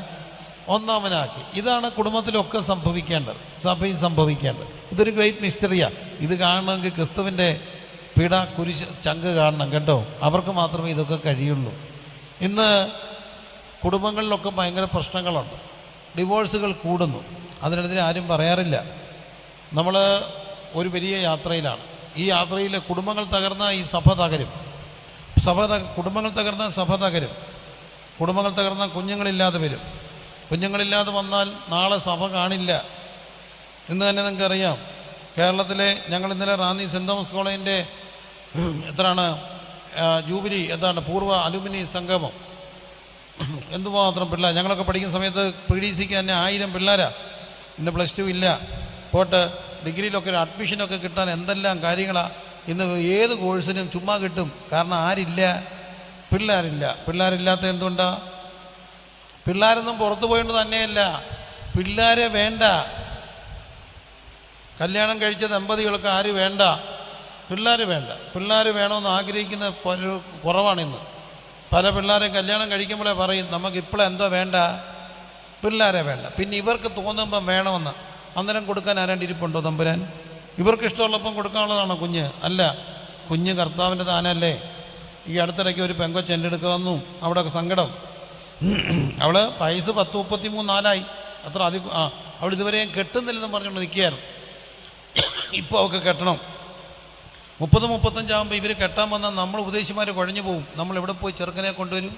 1-ാമനാക്കി. ഇതാണ് കുടുംബത്തിലൊക്കെ സംഭവിക്കേണ്ടത്, സഭയിൽ സംഭവിക്കേണ്ടത്. ഇതൊരു ഗ്രേറ്റ് മിസ്റ്ററിയാണ്. ഇത് കാണണമെങ്കിൽ ക്രിസ്തുവിൻ്റെ കുരിശ് ചങ്ക് കാണണം കേട്ടോ. അവർക്ക് മാത്രമേ ഇതൊക്കെ കഴിയുള്ളൂ. ഇന്ന് കുടുംബങ്ങളിലൊക്കെ ഭയങ്കര പ്രശ്നങ്ങളുണ്ട്. ഡിവോഴ്സുകൾ കൂടുന്നു. അതിനെതിരെ ആരും പറയാറില്ല. നമ്മൾ ഒരു വലിയ യാത്രയിലാണ്. ഈ യാത്രയിൽ കുടുംബങ്ങൾ തകർന്ന ഈ സഭ തകരും. കുടുംബങ്ങൾ തകർന്ന സഭ തകരും. കുടുംബങ്ങൾ തകർന്ന കുഞ്ഞുങ്ങളില്ലാതെ വരും. കുഞ്ഞുങ്ങളില്ലാതെ വന്നാൽ നാളെ സഭ കാണില്ല. ഇന്ന് തന്നെ നിങ്ങൾക്കറിയാം, കേരളത്തിലെ ഞങ്ങൾ ഇന്നലെ റാന്നി സെൻറ് തോമസ് കോളേജിൻ്റെ ജൂബിലി എന്താണ് പൂർവ്വ അലുമിനി സംഗമം. എന്തുമാത്രം പിള്ളേർ, ഞങ്ങളൊക്കെ പഠിക്കുന്ന സമയത്ത് PDCക്ക് തന്നെ 1000 പിള്ളേരാണ്. ഇന്ന് +2 ഇല്ല, പോട്ട് ഡിഗ്രിയിലൊക്കെ ഒരു അഡ്മിഷനൊക്കെ കിട്ടാൻ എന്തെല്ലാം കാര്യങ്ങളാണ്. ഇന്ന് ഏത് കോഴ്സിനും ചുമ്മാ കിട്ടും. കാരണം ആരില്ല, പിള്ളേരില്ല. പിള്ളേരില്ലാത്ത എന്തുകൊണ്ടാണ്? പിള്ളേരൊന്നും പുറത്തു പോയത് തന്നെയല്ല, പിള്ളേരെ വേണ്ട. കല്യാണം കഴിച്ച ദമ്പതികൾക്ക് ആര് വേണ്ട? പിള്ളേർ വേണ്ട. പിള്ളേർ വേണമെന്ന് ആഗ്രഹിക്കുന്ന കുറവാണിന്ന്. പല പിള്ളേരെയും കല്യാണം കഴിക്കുമ്പോഴേ പറയും നമുക്കിപ്പോഴെന്തോ വേണ്ട, പിള്ളേരെ വേണ്ട. പിന്നെ ഇവർക്ക് തോന്നുമ്പം വേണമെന്ന് അന്നേരം കൊടുക്കാൻ ആരാണ്ടിരിപ്പുണ്ടോ തമ്പുരാൻ? ഇവർക്ക് ഇഷ്ടമുള്ളപ്പം കൊടുക്കാനുള്ളതാണോ കുഞ്ഞ്? അല്ല, കുഞ്ഞ് കർത്താവിൻ്റെ താനല്ലേ. ഈ അടുത്തിടയ്ക്ക് ഒരു പെങ്കൊച്ച് എൻ്റെ അടുക്ക വന്നു. അവിടെ സങ്കടം. അവൾ വയസ്സ് 10, 33, 4 അത്ര അധികം. അവൾ ഇതുവരെയും കെട്ടുന്നില്ലെന്ന് പറഞ്ഞുകൊണ്ട് നിൽക്കുകയായിരുന്നു. ഇപ്പോൾ അവൾക്ക് കെട്ടണം. 30, 35 ആകുമ്പോൾ ഇവർ കെട്ടാൻ വന്നാൽ നമ്മൾ ഉപദേശിമാർ കുഴഞ്ഞു പോകും. നമ്മൾ എവിടെ പോയി ചെറുക്കനെ കൊണ്ടുവരും?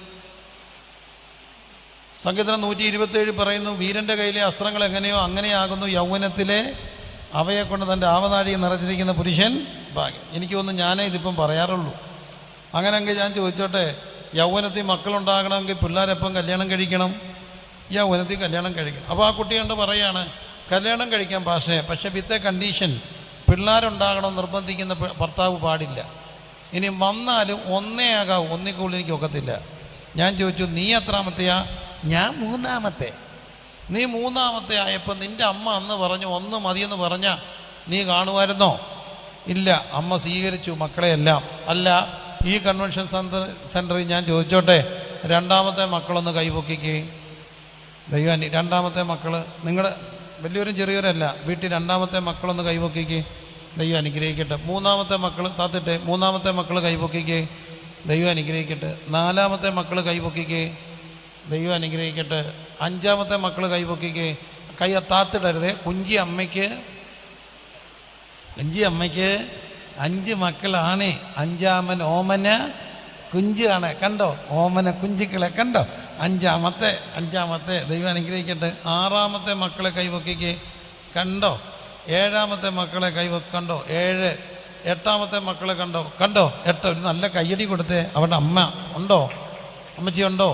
സങ്കീർത്തനം 127 പറയുന്നു, വീരൻ്റെ കയ്യിലെ അസ്ത്രങ്ങൾ എങ്ങനെയോ അങ്ങനെയാകുന്നു യൗവനത്തിലെ അവയെ കൊണ്ട് തൻ്റെ ആവനാഴിയെ നിറച്ചിരിക്കുന്ന പുരുഷൻ ഭാഗ്യം. എനിക്ക് തോന്നുന്നു ഞാനേ ഇതിപ്പം പറയാറുള്ളൂ. അങ്ങനെയെങ്കിൽ ഞാൻ ചോദിച്ചോട്ടെ, യൗവനത്തിൽ മക്കളുണ്ടാകണമെങ്കിൽ പിള്ളേരെപ്പം കല്യാണം കഴിക്കണം? യൗവനത്തിൽ കല്യാണം കഴിക്കണം. അപ്പോൾ ആ കുട്ടി കൊണ്ട് പറയുകയാണ് കല്യാണം കഴിക്കാൻ പക്ഷേ വിത്ത് എ കണ്ടീഷൻ, പിള്ളേരുണ്ടാകണം നിർബന്ധിക്കുന്ന ഭർത്താവ് പാടില്ല. ഇനി വന്നാലും ഒന്നേ ആകാവും, ഒന്നിക്കുള്ളിൽ എനിക്ക് ഒക്കത്തില്ല. ഞാൻ ചോദിച്ചു, നീ എത്രാമത്തെയാ? ഞാൻ 3ാമത്തെ. നീ 3ാമത്തെ ആയപ്പോൾ നിൻ്റെ അമ്മ അന്ന് പറഞ്ഞു 1 മതിയെന്ന് പറഞ്ഞാൽ നീ കാണുമായിരുന്നോ? ഇല്ല, അമ്മ സ്വീകരിച്ചു മക്കളെയെല്ലാം. അല്ല, ഈ കൺവെൻഷൻ സെൻറ്ററിൽ ഞാൻ ചോദിച്ചോട്ടെ, 2ാമത്തെ മക്കളൊന്ന് കൈപൊക്കിക്കേ. ദൈവം 2ാമത്തെ മക്കൾ, നിങ്ങളുടെ വലിയവരും ചെറിയവരല്ല, വീട്ടിൽ 2ാമത്തെ മക്കളൊന്ന് കൈപൊക്കിക്കേ. ദൈവം അനുഗ്രഹിക്കട്ടെ. 3ാമത്തെ മക്കൾ താത്തിട്ടെ, 3ാമത്തെ മക്കൾ കൈപൊക്കിക്കേ. ദൈവം അനുഗ്രഹിക്കട്ടെ. 4ാമത്തെ മക്കൾ കൈപൊക്കിക്കേ. ദൈവം അനുഗ്രഹിക്കട്ടെ. 5ാമത്തെ മക്കൾ കൈപൊക്കിക്കേ. കൈ താത്തിടരുതേ. കുഞ്ചി അമ്മയ്ക്ക് 5 മക്കളാണ്. 5ാമൻ ഓമന കുഞ്ചാണ്. കണ്ടോ, ഓമന കുഞ്ചിക്കളെ കണ്ടോ? 5ാമത്തെ ദൈവം അനുഗ്രഹിക്കട്ടെ. 6ാമത്തെ മക്കളെ കൈപൊക്കിക്കേ. കണ്ടോ? 7ാമത്തെ മക്കളെ കണ്ടോ? 7. 8ാമത്തെ മക്കളെ കണ്ടോ? 8. ഒരു നല്ല കയ്യടി കൊടുത്തേ. അവരുടെ അമ്മ ഉണ്ടോ? അമ്മച്ചി ഉണ്ടോ?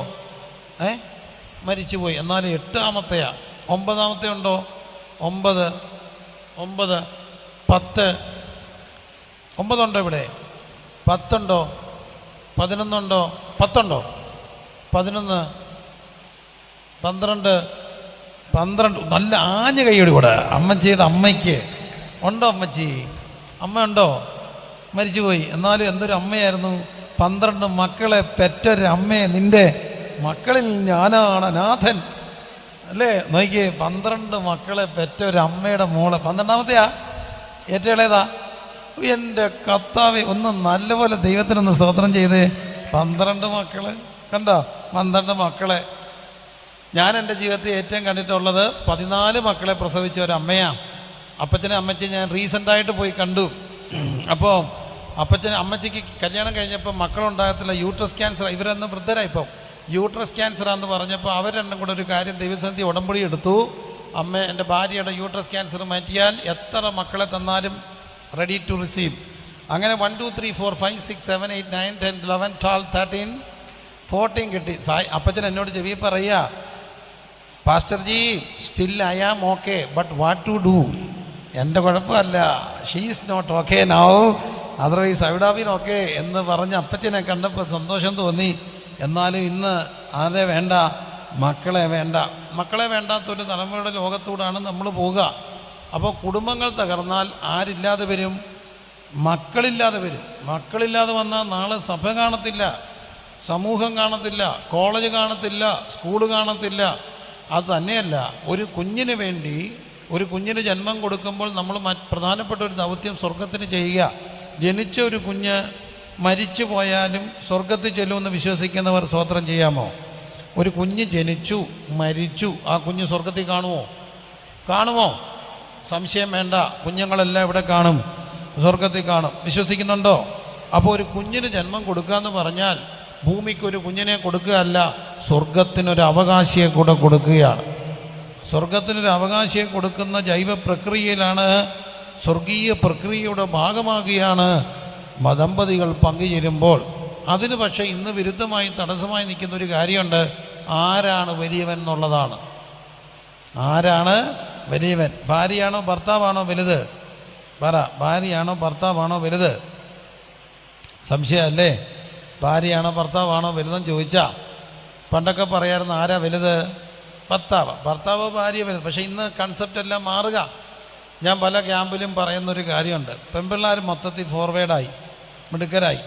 മരിച്ചുപോയി. എന്നാലും 8ാമത്തെയാ. 9ാമത്തെ ഉണ്ടോ? 9. 10. 9 ഉണ്ടോ ഇവിടെ? 10 ഉണ്ടോ? 11 ഉണ്ടോ? 10 ഉണ്ടോ? 11, 12. നല്ല ആഞ്ഞ കൈയോടി കൂടെ അമ്മച്ചിയുടെ അമ്മയ്ക്ക് ഉണ്ടോ? അമ്മച്ചി അമ്മ ഉണ്ടോ? മരിച്ചുപോയി. എന്നാലും എന്തൊരു അമ്മയായിരുന്നു. 12 മക്കളെ പെറ്റൊരമ്മയെ. നിൻ്റെ മക്കളിൽ ഞാനാണ് അനാഥൻ അല്ലേ? നോക്കിയേ, 12 മക്കളെ പെറ്റൊരമ്മയുടെ മോള് 12ാമത്തെയാ. ഏറ്റവും ഇളയതാ. എൻ്റെ കർത്താവേ, ഒന്ന് നല്ലപോലെ ദൈവത്തിനൊന്ന് സ്തോത്രം ചെയ്തേ. 12 മക്കൾ കണ്ടോ? 12 മക്കളെ. ഞാൻ എൻ്റെ ജീവിതത്തിൽ ഏറ്റവും കണ്ടിട്ടുള്ളത് 14 മക്കളെ പ്രസവിച്ച ഒരമ്മയാണ്. അപ്പച്ചനെ അമ്മച്ചി ഞാൻ റീസെൻ്റായിട്ട് പോയി കണ്ടു. അപ്പോൾ അമ്മച്ചിക്ക് കല്യാണം കഴിഞ്ഞപ്പോൾ മക്കളുണ്ടാകത്തില്ല, യൂട്രസ് ക്യാൻസർ. ഇവരൊന്നും വൃദ്ധരായിപ്പോൾ യൂട്രസ് ക്യാൻസറാന്ന് പറഞ്ഞപ്പോൾ അവർ രണ്ടും കൂടെ ഒരു കാര്യം ദൈവസന്ധി ഉടമ്പടി എടുത്തു. അമ്മ, എൻ്റെ ഭാര്യയുടെ യൂട്രസ് ക്യാൻസർ മാറ്റിയാൽ എത്ര മക്കളെ തന്നാലും റെഡി ടു റിസീവ്. അങ്ങനെ 1, 2, 3, 4, 5, 6, 7, 8, 9, 10, 11, 12, 13, 14 കിട്ടി. അപ്പച്ചൻ എന്നോട് ചെവി പറയുക, pastor ji, still I am okay, but what to do? എൻ്റെ കുഴപ്പമല്ല, she is not okay now, otherwise I would have been okay എന്ന് പറഞ്ഞ് അപ്പച്ചനെ കണ്ടപ്പോൾ സന്തോഷം തോന്നി. എന്നാലും ഇന്ന് ആരെ വേണ്ട? മക്കളെ വേണ്ട. മക്കളെ വേണ്ടാത്തൊരു തലമുറയുടെ ലോകത്തൂടാണ് നമ്മൾ പോവുക. അപ്പോൾ കുടുംബങ്ങൾ തകർന്നാൽ ആരില്ലാതെ വരും? മക്കളില്ലാതെ വരും. മക്കളില്ലാതെ വന്നാൽ നാളെ സഭ കാണത്തില്ല, സമൂഹം കാണത്തില്ല, കോളേജ് കാണത്തില്ല, സ്കൂൾ കാണത്തില്ല. അത് തന്നെയല്ല, ഒരു കുഞ്ഞിന് വേണ്ടി, ഒരു കുഞ്ഞിന് ജന്മം കൊടുക്കുമ്പോൾ നമ്മൾ പ്രധാനപ്പെട്ട ഒരു ദൗത്യം സ്വർഗത്തിന് ചെയ്യുക. ജനിച്ച ഒരു കുഞ്ഞ് മരിച്ചു പോയാലും സ്വർഗത്തിൽ ചെല്ലുമെന്ന് വിശ്വസിക്കുന്നവർ സ്തോത്രം ചെയ്യാമോ? ഒരു കുഞ്ഞ് ജനിച്ചു, മരിച്ചു, ആ കുഞ്ഞ് സ്വർഗത്തിൽ കാണുമോ? സംശയം വേണ്ട. കുഞ്ഞുങ്ങളെല്ലാം ഇവിടെ കാണും, സ്വർഗത്തിൽ കാണും. വിശ്വസിക്കുന്നുണ്ടോ? അപ്പോൾ ഒരു കുഞ്ഞിന് ജന്മം കൊടുക്കുക എന്ന് പറഞ്ഞാൽ ഭൂമിക്കൊരു കുഞ്ഞിനെ കൊടുക്കുകയല്ല, സ്വർഗത്തിനൊരു അവകാശിയെ കൂടെ കൊടുക്കുകയാണ്. സ്വർഗത്തിനൊരു അവകാശിയെ കൊടുക്കുന്ന ജൈവ പ്രക്രിയയിലാണ്, സ്വർഗീയ പ്രക്രിയയുടെ ഭാഗമാകുകയാണ് ദമ്പതികൾ പങ്കുചേരുമ്പോൾ. അതിന് പക്ഷേ ഇന്ന് വിരുദ്ധമായി തടസ്സമായി നിൽക്കുന്ന ഒരു കാര്യമുണ്ട്. ആരാണ് വലിയവൻ എന്നുള്ളതാണ്. ആരാണ് വലിയവൻ? ഭാര്യയാണോ ഭർത്താവാണോ വലുത്? പറ, ഭാര്യയാണോ ഭർത്താവാണോ വലുത്? സംശയമല്ലേ? ഭാര്യയാണോ ഭർത്താവാണോ വലുതെന്ന് ചോദിച്ചാൽ പണ്ടൊക്കെ പറയാമായിരുന്നു ആരാ വലുത്? ഭർത്താവ് ഭാര്യ വലുത്. പക്ഷേ ഇന്ന് കൺസെപ്റ്റ് എല്ലാം മാറുക. ഞാൻ പല ക്യാമ്പിലും പറയുന്നൊരു കാര്യമുണ്ട്. പെൺപിള്ളേർ മൊത്തത്തിൽ ഫോർവേഡായി, മിടുക്കരായി.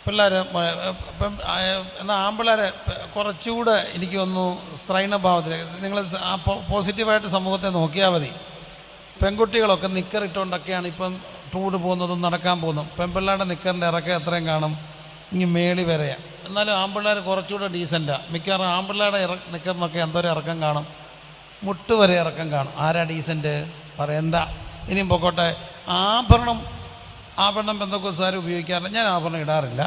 പിള്ളേർ എന്നാൽ ആൺപിള്ളേരെ കുറച്ചുകൂടെ എനിക്ക് തോന്നുന്നു സ്ത്രൈണഭാവത്തിലേക്ക് നിങ്ങൾ പോസിറ്റീവായിട്ട് സമൂഹത്തെ നോക്കിയാൽ മതി. പെൺകുട്ടികളൊക്കെ നിക്കറിട്ടുകൊണ്ടൊക്കെയാണ് ഇപ്പം ടൂർ പോകുന്നതും നടക്കാൻ പോകുന്നതും. പെൺപിള്ളേരുടെ നിക്കറിൻ്റെ ഇറക്കം എത്രയും കാണും, ഇനി മേളി വരെയാണ്. എന്നാലും ആൺപിള്ളേർ കുറച്ചുകൂടെ ഡീസൻറ്റാണ്. മിക്കവാറും ആൺപിള്ളേരുടെ നിക്കറിനൊക്കെ എന്തോരം ഇറക്കം കാണും, മുട്ട് വരെ ഇറക്കം കാണും. ആരാ ഡീസൻറ്റ്? പറയെന്താ? ഇനിയും പൊക്കോട്ടെ. ആഭരണം ബന്ധുക്കോസുകാർ ഉപയോഗിക്കാറില്ല. ഞാൻ ആഭരണം ഇടാറില്ല,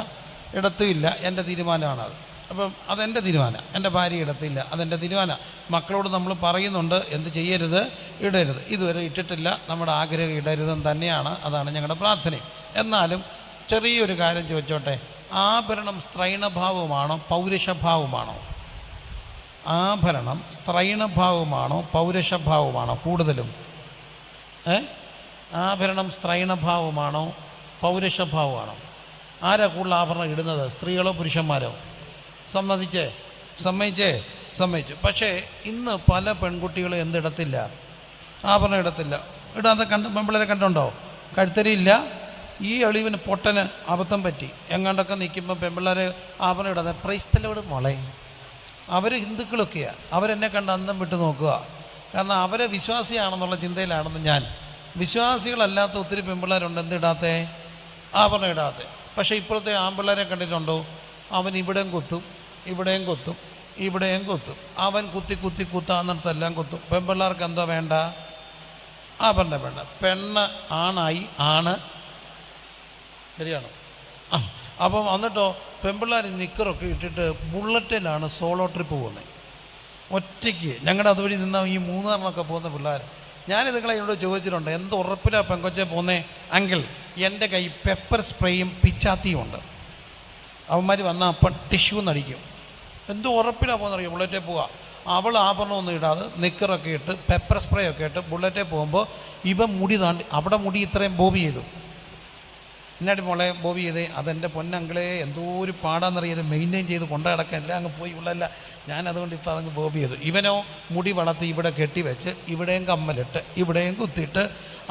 ഇടത്തുമില്ല. എൻ്റെ തീരുമാനമാണത്. അപ്പം അതെൻ്റെ തീരുമാനം. എൻ്റെ ഭാര്യ ഇടത്തില്ല, അതെൻ്റെ തീരുമാനം. മക്കളോട് നമ്മൾ പറയുന്നുണ്ട് എന്ത് ചെയ്യരുത്, ഇടരുത്. ഇതുവരെ ഇട്ടിട്ടില്ല. നമ്മുടെ ആഗ്രഹം ഇടരുതെന്ന് തന്നെയാണ്. അതാണ് ഞങ്ങളുടെ പ്രാർത്ഥനയും. എന്നാലും ചെറിയൊരു കാര്യം ചോദിച്ചോട്ടെ, ആഭരണം സ്ത്രൈണഭാവമാണോ പൗരുഷഭാവമാണോ? ആഭരണം സ്ത്രൈണഭാവമാണോ പൗരുഷഭാവമാണോ കൂടുതലും? ആഭരണം സ്ത്രൈണഭാവമാണോ പൗരുഷഭാവമാണോ? ആരാ കൂടുതൽ ആഭരണം ഇടുന്നത്, സ്ത്രീകളോ പുരുഷന്മാരോ? സമ്മതിച്ചു. പക്ഷേ ഇന്ന് പല പെൺകുട്ടികളും എന്തിടത്തില്ല, ആഭരണം ഇടത്തില്ല. ഇടാതെ പെൺപിള്ളേരെ കണ്ടുണ്ടോ? കഴുത്തരിയില്ല. ഈ എളിവിന് പൊട്ടന് അബദ്ധം പറ്റി. എങ്ങാണ്ടൊക്കെ നിൽക്കുമ്പോൾ പെൺപിള്ളേരെ ആഭരണം ഇടാതെ പ്രൈസ്തലോട് മോളെ. അവർ ഹിന്ദുക്കളൊക്കെയാണ്. അവരെന്നെ കണ്ട് അന്തം വിട്ട് നോക്കുക. കാരണം അവരെ വിശ്വാസിയാണെന്നുള്ള ചിന്തയിലാണെന്ന് ഞാൻ. വിശ്വാസികളല്ലാത്ത ഒത്തിരി പെൺപിള്ളേരുണ്ട് എന്തിടാത്തെ, ആഭരണം ഇടാത്തെ. പക്ഷേ ഇപ്പോഴത്തെ ആൺപിള്ളേരെ കണ്ടിട്ടുണ്ടോ? അവൻ ഇവിടെയും കുത്തും, ഇവിടെയും കുത്തും, ഇവിടെയും കുത്തും. അവൻ കുത്താന്നിടത്തെല്ലാം കുത്തും. പെൺപിള്ളേർക്ക് എന്തോ വേണ്ട? ആഭരണം വേണ്ട. പെണ്ണ് ആണായി, ആണ് ശരിയാണോ? അപ്പം എന്നിട്ടോ പെൺപിള്ളേർ നിക്കറൊക്കെ ഇട്ടിട്ട് ബുള്ളറ്റിലാണ് സോളോ ട്രിപ്പ് പോകുന്നത് ഒറ്റയ്ക്ക്. ഞങ്ങളുടെ അതുവഴി നിന്നാൽ ഈ മൂന്നാറിനൊക്കെ പോകുന്ന പിള്ളേർ. ഞാനിതുങ്ങളെ എന്നോട് ചോദിച്ചിട്ടുണ്ട്, എന്ത് ഉറപ്പിലാണ് പെങ്കൊച്ചെ പോകുന്നേ? അങ്കിൾ, എൻ്റെ കൈ പെപ്പർ സ്പ്രേയും പിച്ചാത്തിയും ഉണ്ട്. അവന്മാർ വന്നാൽ അപ്പം ടിഷ്യൂ നടിക്കും. എന്തോ ഉറപ്പിലാണ് പോകുന്നറിയോ? ബുള്ളറ്റേ പോവുക. അവൾ ആഭരണമൊന്നും ഇടാതെ നിക്കറൊക്കെ ഇട്ട് പെപ്പർ സ്പ്രേ ഒക്കെ ഇട്ട് ബുള്ളറ്റേ പോകുമ്പോൾ ഇവ മുടി താണ്ടി അവിടെ മുടി ഇത്രയും ബോബി ചെയ്തു. എന്നാടി മോളെ ബോബി ചെയ്തേ? അതെൻ്റെ പൊന്നങ്കിളെ എന്തോ ഒരു പാടാന്നറിയത് മെയിൻറ്റെയിൻ ചെയ്ത് കൊണ്ടുനടക്കാൻ എല്ലാം അങ്ങ് പോയി ഉള്ളല്ല. ഞാനതുകൊണ്ട് ഇപ്പോൾ അതങ്ങ് ബോബി ചെയ്തു. ഇവനോ മുടി വളർത്തി ഇവിടെ കെട്ടിവെച്ച് ഇവിടെയും കമ്മലിട്ട് ഇവിടെയും കുത്തിയിട്ട്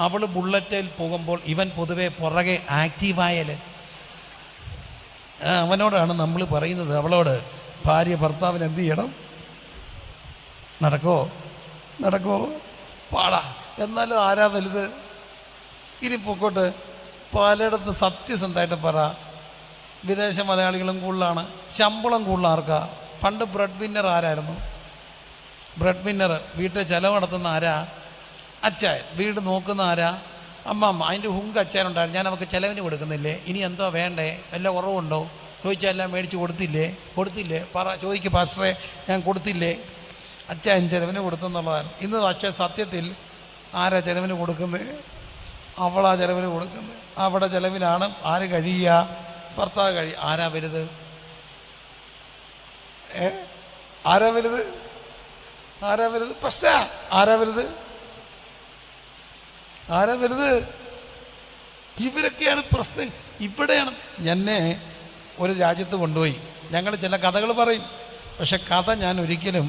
അവൾ ബുള്ളറ്റിൽ പോകുമ്പോൾ ഇവൻ പൊതുവെ പുറകെ ആക്റ്റീവായാൽ അവനോടാണ് നമ്മൾ പറയുന്നത്. അവളോട് ഭാര്യ ഭർത്താവിന് എന്ത് ചെയ്യണം? നടക്കോ പാടാ. എന്നാലും ആരാ വലുത്? ഇനി പൊക്കോട്ട്. പലയിടത്ത് സത്യസന്ധമായിട്ട് പറ, വിദേശ മലയാളികളും കൂടുതലാണ്, ശമ്പളം കൂടുതൽ ആർക്കാ? പണ്ട് ബ്രെഡ് വിന്നർ ആരായിരുന്നു? ബ്രെഡ് വിന്നർ വീട്ടിൽ ചിലവ് നടത്തുന്ന ആരാ? അച്ചായൻ. വീട് നോക്കുന്ന ആരാ? അമ്മമ്മ. അതിൻ്റെ ഹുങ്ക് അച്ചായനുണ്ടായിരുന്നു. ഞാൻ നമുക്ക് ചിലവിന് കൊടുക്കുന്നില്ലേ? ഇനി എന്തോ വേണ്ടേ? വല്ല കുറവുണ്ടോ ചോദിച്ചാൽ എല്ലാം മേടിച്ച് കൊടുത്തില്ലേ? പറ, ചോദിക്ക് പാസ്റ്ററെ, ഞാൻ കൊടുത്തില്ലേ? അച്ചായൻ ചിലവിന് കൊടുത്തെന്നുള്ളതാണ്. ഇന്ന് പക്ഷേ സത്യത്തിൽ ആരാ ചിലവിന് കൊടുക്കുന്നത്? അവളാ ചിലവിന് കൊടുക്കുന്നത്. അവിടെ ചിലവിലാണ് ആര് കഴിയുക? ഭർത്താവ് കഴിയുക. ആരാ വലുത്? ആരാ വലുത്? പ്രശ്ന ആരാ വലുത്? ഇവരൊക്കെയാണ് പ്രശ്നം. ഇവിടെയാണ്. എന്നെ ഒരു രാജ്യത്ത് കൊണ്ടുപോയി. ഞങ്ങൾ ചില കഥകൾ പറയും, പക്ഷെ കഥ ഞാൻ ഒരിക്കലും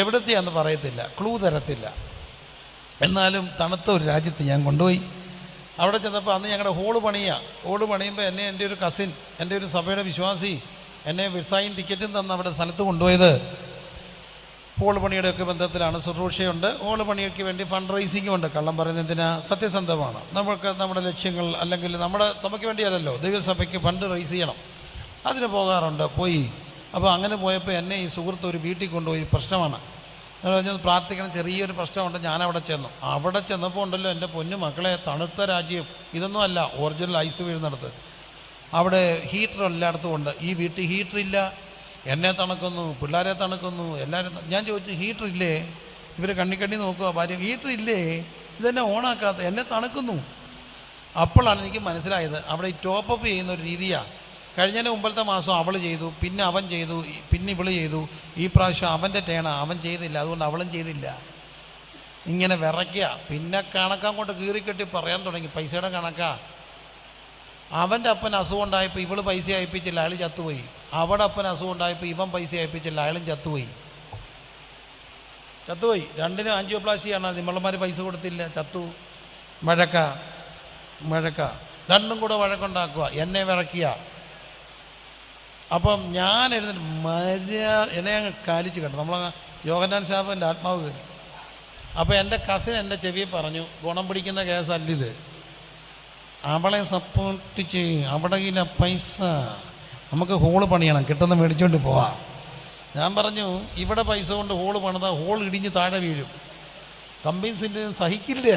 എവിടത്തെയാണെന്ന് പറയത്തില്ല, ക്ലൂ തരത്തില്ല. എന്നാലും തണുത്ത ഒരു രാജ്യത്ത് ഞാൻ കൊണ്ടുപോയി. അവിടെ ചെന്നപ്പോൾ അന്ന് ഞങ്ങളുടെ ഹോള് പണിയുമ്പോൾ എന്നെ എൻ്റെ ഒരു കസിൻ, എൻ്റെ ഒരു സഭയുടെ വിശ്വാസി എന്നെ വിസായും ടിക്കറ്റും തന്ന് അവിടെ സ്ഥലത്ത് കൊണ്ടുപോയത് ഹോള് പണിയുടെയൊക്കെ ബന്ധത്തിലാണ്. ശുശ്രൂഷയുണ്ട്, ഹോള് പണിയൊക്കെ വേണ്ടി ഫണ്ട് റൈസിങ്ങും ഉണ്ട്. കള്ളം പറയുന്നതിന് സത്യസന്ധമാണ്. നമ്മുടെ ലക്ഷ്യങ്ങൾ അല്ലെങ്കിൽ നമ്മുടെ സഭയ്ക്ക് വേണ്ടിയല്ലല്ലോ, ദൈവസഭയ്ക്ക് ഫണ്ട് റൈസ് ചെയ്യണം, അതിന് പോകാറുണ്ട്. അപ്പോൾ അങ്ങനെ പോയപ്പോൾ എന്നെ ഈ സുഹൃത്ത് ഒരു വീട്ടിൽ കൊണ്ടുപോയി. പ്രശ്നമാണ് പ്രാർത്ഥിക്കണം, ചെറിയൊരു പ്രശ്നമുണ്ട്. ഞാനവിടെ ചെന്നപ്പോൾ ഉണ്ടല്ലോ എൻ്റെ പൊന്നു മക്കളെ, തണുത്ത രാജ്യം. ഇതൊന്നും അല്ല ഒറിജിനൽ ഐസ് വീഴുന്നിടത്ത്. അവിടെ ഹീറ്റർ എല്ലായിടത്തും ഉണ്ട്. ഈ വീട്ടിൽ ഹീറ്ററില്ല. എന്നെ തണുക്കുന്നു, പിള്ളേരെ തണുക്കുന്നു, എല്ലാവരും. ഞാൻ ചോദിച്ചു, ഹീറ്റർ ഇല്ലേ? ഇവർ കണ്ണി നോക്കുക ഭാര്യ. ഹീറ്റർ ഇല്ലേ? ഇതെന്നെ ഓണാക്കാത്ത, എന്നെ തണുക്കുന്നു. അപ്പോഴാണ് എനിക്ക് മനസ്സിലായത് അവിടെ ഈ ടോപ്പപ്പ് ചെയ്യുന്ന ഒരു രീതിയാണ്. കഴിഞ്ഞതിന് മുമ്പത്തെ മാസം അവൾ ചെയ്തു, പിന്നെ അവൻ ചെയ്തു, പിന്നെ ഇവൾ ചെയ്തു. ഈ പ്രാവശ്യം അവൻ്റെ ടേണ, അവൻ ചെയ്തില്ല, അതുകൊണ്ട് അവളും ചെയ്തില്ല. ഇങ്ങനെ വിറയ്ക്കുക. പിന്നെ കണക്കങ്ങോട്ട് കീറിക്കെട്ടി പറയാൻ തുടങ്ങി, പൈസയുടെ കണക്കാ. അവൻ്റെ അപ്പൻ അസുഖം ഉണ്ടായപ്പോൾ ഇവൾ പൈസ അയപ്പിച്ചില്ല, അയാൾ ചത്തുപോയി. അവിടെ അപ്പൻ അസുഖം ഉണ്ടായപ്പോൾ ഇവൻ പൈസ അയപ്പിച്ചില്ല, അയാളും ചത്തുപോയി. രണ്ടിനും ആൻജിയോപ്ലാസ്റ്റിയാണ്. നിമ്മളന്മാർ പൈസ കൊടുത്തില്ല, ചത്തു. മഴക്ക രണ്ടും കൂടെ വഴക്കുണ്ടാക്കുക, എന്നെ വിറയ്ക്കുക. അപ്പം ഞാൻ എഴുന്നിട്ട് എന്നെ അങ്ങ് കാലിച്ച് കേട്ടു. നമ്മളെ യോഹന്നാൻ സാബിൻ്റെ ആത്മാവ് കയറി. അപ്പോൾ എൻ്റെ കസിൻ എൻ്റെ ചെവിയെ പറഞ്ഞു, ഗുണം പിടിക്കുന്ന കേസല്ലിത്, അവളെ സപ്പോർട്ട് ചെയ്യും, അവിടെ ഇല്ല പൈസ, നമുക്ക് ഹോള് പണിയണം, കിട്ടുന്ന മേടിച്ചുകൊണ്ട് പോവാം. ഞാൻ പറഞ്ഞു, ഇവിടെ പൈസ കൊണ്ട് ഹോള് പണിതാൽ ഹോൾ ഇടിഞ്ഞ് താഴെ വീഴും, കമ്പീൻസിൻ്റെ സഹിക്കില്ല.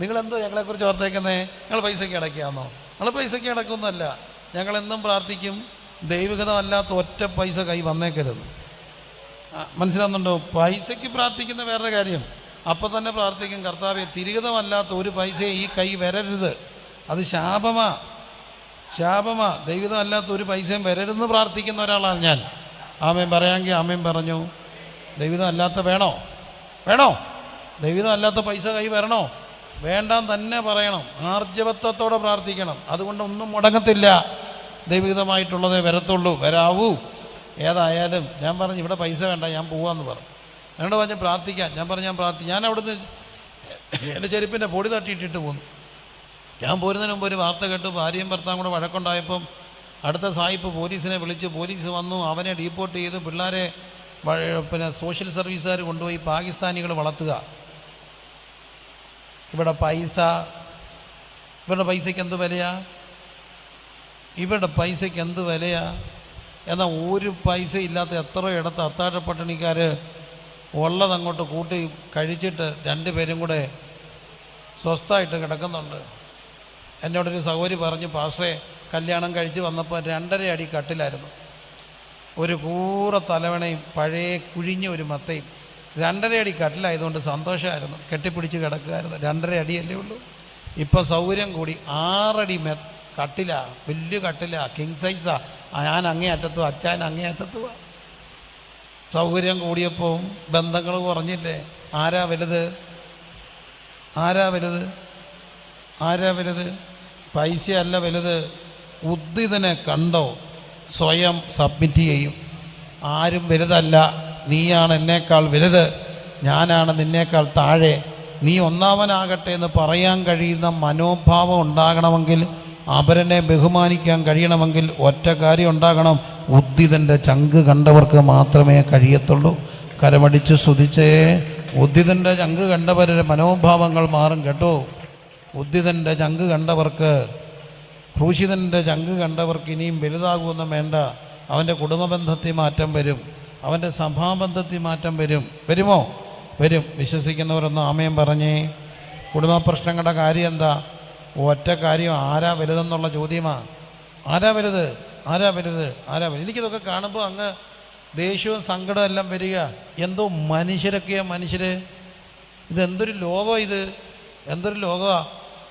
നിങ്ങളെന്തോ ഞങ്ങളെക്കുറിച്ച് ഓർത്തേക്കുന്നേ? ഞങ്ങൾ പൈസയ്ക്ക് അടയ്ക്കാമെന്നോ? ഞങ്ങൾ പൈസയ്ക്ക് അടയ്ക്കൊന്നുമല്ല. ഞങ്ങളെന്നും പ്രാർത്ഥിക്കും, ദൈവഗതമല്ലാത്ത ഒറ്റ പൈസ കൈ വന്നേക്കരുത്. മനസ്സിലാകുന്നുണ്ടോ? പൈസയ്ക്ക് പ്രാർത്ഥിക്കുന്ന വേറൊരു കാര്യം. അപ്പം തന്നെ പ്രാർത്ഥിക്കും, കർത്താവേ, തിരികതമല്ലാത്ത ഒരു പൈസയെ ഈ കൈ വരരുത്, അത് ശാപമാ. ദൈവഗതമല്ലാത്ത ഒരു പൈസയും വരരുതെന്ന് പ്രാർത്ഥിക്കുന്ന ഒരാളാണ് ഞാൻ. ആമേൻ പറയാമെങ്കിൽ ആമേൻ പറഞ്ഞു. ദൈവഗതം അല്ലാത്ത വേണോ? ദൈവഗതം അല്ലാത്ത പൈസ കൈ വരണോ? വേണ്ടാന്ന് തന്നെ പറയണം, ആർജവത്വത്തോടെ പ്രാർത്ഥിക്കണം. അതുകൊണ്ട് ഒന്നും മുടങ്ങത്തില്ല, ദൈവഗതമായിട്ടുള്ളതേ വരാവൂ. ഏതായാലും ഞാൻ പറഞ്ഞു, ഇവിടെ പൈസ വേണ്ട, ഞാൻ പോവാമെന്ന് പറഞ്ഞു. എന്നോട് പറഞ്ഞ് പ്രാർത്ഥിക്കാൻ. ഞാൻ പറഞ്ഞു, ഞാൻ അവിടുന്ന് എൻ്റെ ചെരുപ്പിൻ്റെ പൊടി തട്ടിയിട്ടിട്ട് പോന്നു. ഞാൻ പോരുന്നതിന് മുമ്പ് ഒരു വാർത്ത കേട്ടു, ഭാര്യയും ഭർത്താവും കൂടെ വഴക്കുണ്ടായപ്പം അടുത്ത സായിപ്പ് പോലീസിനെ വിളിച്ചു. പോലീസ് വന്നു, അവനെ ഡീപ്പോർട്ട് ചെയ്തു. പിള്ളേരെ സോഷ്യൽ സർവീസുകാർ കൊണ്ടുപോയി പാകിസ്ഥാനികൾ വളർത്തുക. ഇവരുടെ പൈസയ്ക്ക് എന്ത് വിലയാ? എന്നാൽ ഒരു പൈസ ഇല്ലാത്ത എത്രയോ ഇടത്ത് അത്താഴ പട്ടിണിക്കാർ ഉള്ളതങ്ങോട്ട് കൂട്ടി കഴിച്ചിട്ട് രണ്ടുപേരും കൂടെ സ്വസ്ഥമായിട്ട് കിടക്കുന്നുണ്ട്. എന്നോടൊരു സഹോദരി പറഞ്ഞു, പാസ്റ്ററെ, കല്യാണം കഴിച്ച് വന്നപ്പോൾ 2.5 അടി കട്ടിലായിരുന്നു, ഒരു കൂറ തലവണയും പഴയ കുഴിഞ്ഞ ഒരു മത്തയും. 2.5 അടി കട്ടിലായതുകൊണ്ട് സന്തോഷമായിരുന്നു, കെട്ടിപ്പിടിച്ച് കിടക്കുമായിരുന്നു. 2.5 അടിയല്ലേ ഉള്ളൂ. ഇപ്പം സൗകര്യം കൂടി 6 അടി കട്ടിലാ, വലിയ കട്ടിലാ, കിങ് സൈസാ. ഞാൻ അങ്ങേ അറ്റത്തും അച്ചാൻ അങ്ങേ അറ്റത്തുമാണ്. സൗകര്യം കൂടിയപ്പോൾ ബന്ധങ്ങൾ കുറഞ്ഞില്ലേ? ആരാ വലുത്? പൈസയല്ല വലുത്. ഉദ്ദിതനെ കണ്ടോ സ്വയം സബ്മിറ്റ് ചെയ്യും. ആരും വലുതല്ല, നീയാണ് എന്നേക്കാൾ വലുത്, ഞാനാണ് നിന്നേക്കാൾ താഴെ, നീ ഒന്നാമനാകട്ടെ എന്ന് പറയാൻ കഴിയുന്ന മനോഭാവം ഉണ്ടാകണമെങ്കിൽ, അപരനെ ബഹുമാനിക്കാൻ കഴിയണമെങ്കിൽ ഒറ്റ കാര്യം ഉണ്ടാകണം, ഉദ്ദിതൻ്റെ ചങ്ക് കണ്ടവർക്ക് മാത്രമേ കഴിയത്തുള്ളൂ. കരമടിച്ച് സ്തുതിച്ചേ. ഉദ്ദിതൻ്റെ ചങ്ക് കണ്ടവരുടെ മനോഭാവങ്ങൾ മാറും കേട്ടോ. ഉദ്ദിതൻ്റെ ചങ്ക് കണ്ടവർക്ക്, ക്രൂശിതൻ്റെ ചങ്ക് കണ്ടവർക്ക് ഇനിയും വലുതാകുമെന്നും വേണ്ട. അവൻ്റെ കുടുംബബന്ധത്തിൽ മാറ്റം വരും, അവൻ്റെ സഭാബന്ധത്തിൽ മാറ്റം വരുമോ? വരും. വിശ്വസിക്കുന്നവരൊന്ന് ആമേൻ പറഞ്ഞേ. കുടുംബ പ്രശ്നങ്ങളുടെ കാര്യം എന്താ? ഒറ്റ കാര്യം, ആരാ വലുതെന്നുള്ള ചോദ്യമാണ്. ആരാ വലുത്? എനിക്കിതൊക്കെ കാണുമ്പോൾ അങ്ങ് ദേഷ്യവും സങ്കടവും എല്ലാം വരിക. എന്തോ മനുഷ്യർ ഇതെന്തൊരു ലോകം, എന്തൊരു ലോകമാണ്.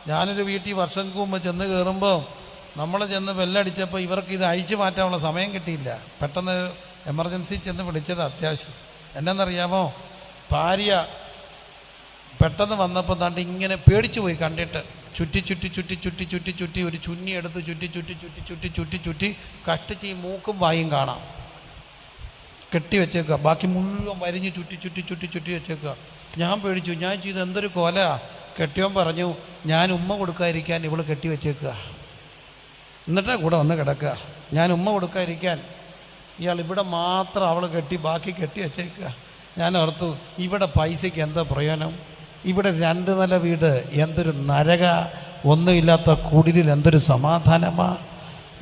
ഞാനൊരു വീട്ടിൽ വർഷങ്ങൾക്ക് മുമ്പ് ചെന്ന് കയറുമ്പോൾ നമ്മൾ ചെന്ന് ബെല്ലടിച്ചപ്പോൾ ഇവർക്ക് ഇത് അഴിച്ചു മാറ്റാനുള്ള സമയം കിട്ടിയില്ല. പെട്ടെന്ന് എമർജൻസി ചെന്ന് വിളിച്ചത് അത്യാവശ്യം. എന്നാന്നറിയാമോ? ഭാര്യ പെട്ടെന്ന് വന്നപ്പോൾ താണ്ട് ഇങ്ങനെ പേടിച്ചു പോയി കണ്ടിട്ട്. ചുറ്റി ഒരു ചുന്നി എടുത്ത് ചുറ്റി കഷ്ടിച്ച് ഈ മൂക്കും വായും കാണാം, കെട്ടി വെച്ചേക്കുക. ബാക്കി മുഴുവൻ വരിഞ്ഞ് ചുറ്റി വെച്ചേക്കുക. ഞാൻ പേടിച്ചു. ഞാൻ ചെയ്ത് എന്തൊരു കൊല. കെട്ടിയോൻ പറഞ്ഞു, ഞാൻ ഉമ്മ കൊടുക്കാതിരിക്കാൻ ഇവൾ കെട്ടി വെച്ചേക്കുക, എന്നിട്ടാ കൂടെ വന്ന് കിടക്കുക. ഞാൻ ഉമ്മ കൊടുക്കാതിരിക്കാൻ ഇയാൾ ഇവിടെ മാത്രം അവൾ കെട്ടി, ബാക്കി കെട്ടി വെച്ചേക്കുക. ഞാൻ ഓർത്തു, ഇവിടെ പൈസയ്ക്ക് എന്താ പ്രയോജനം? ഇവിടെ 2 നില വീട് എന്തൊരു നരക, ഒന്നുമില്ലാത്ത കുടിലിൽ എന്തൊരു സമാധാനമാ.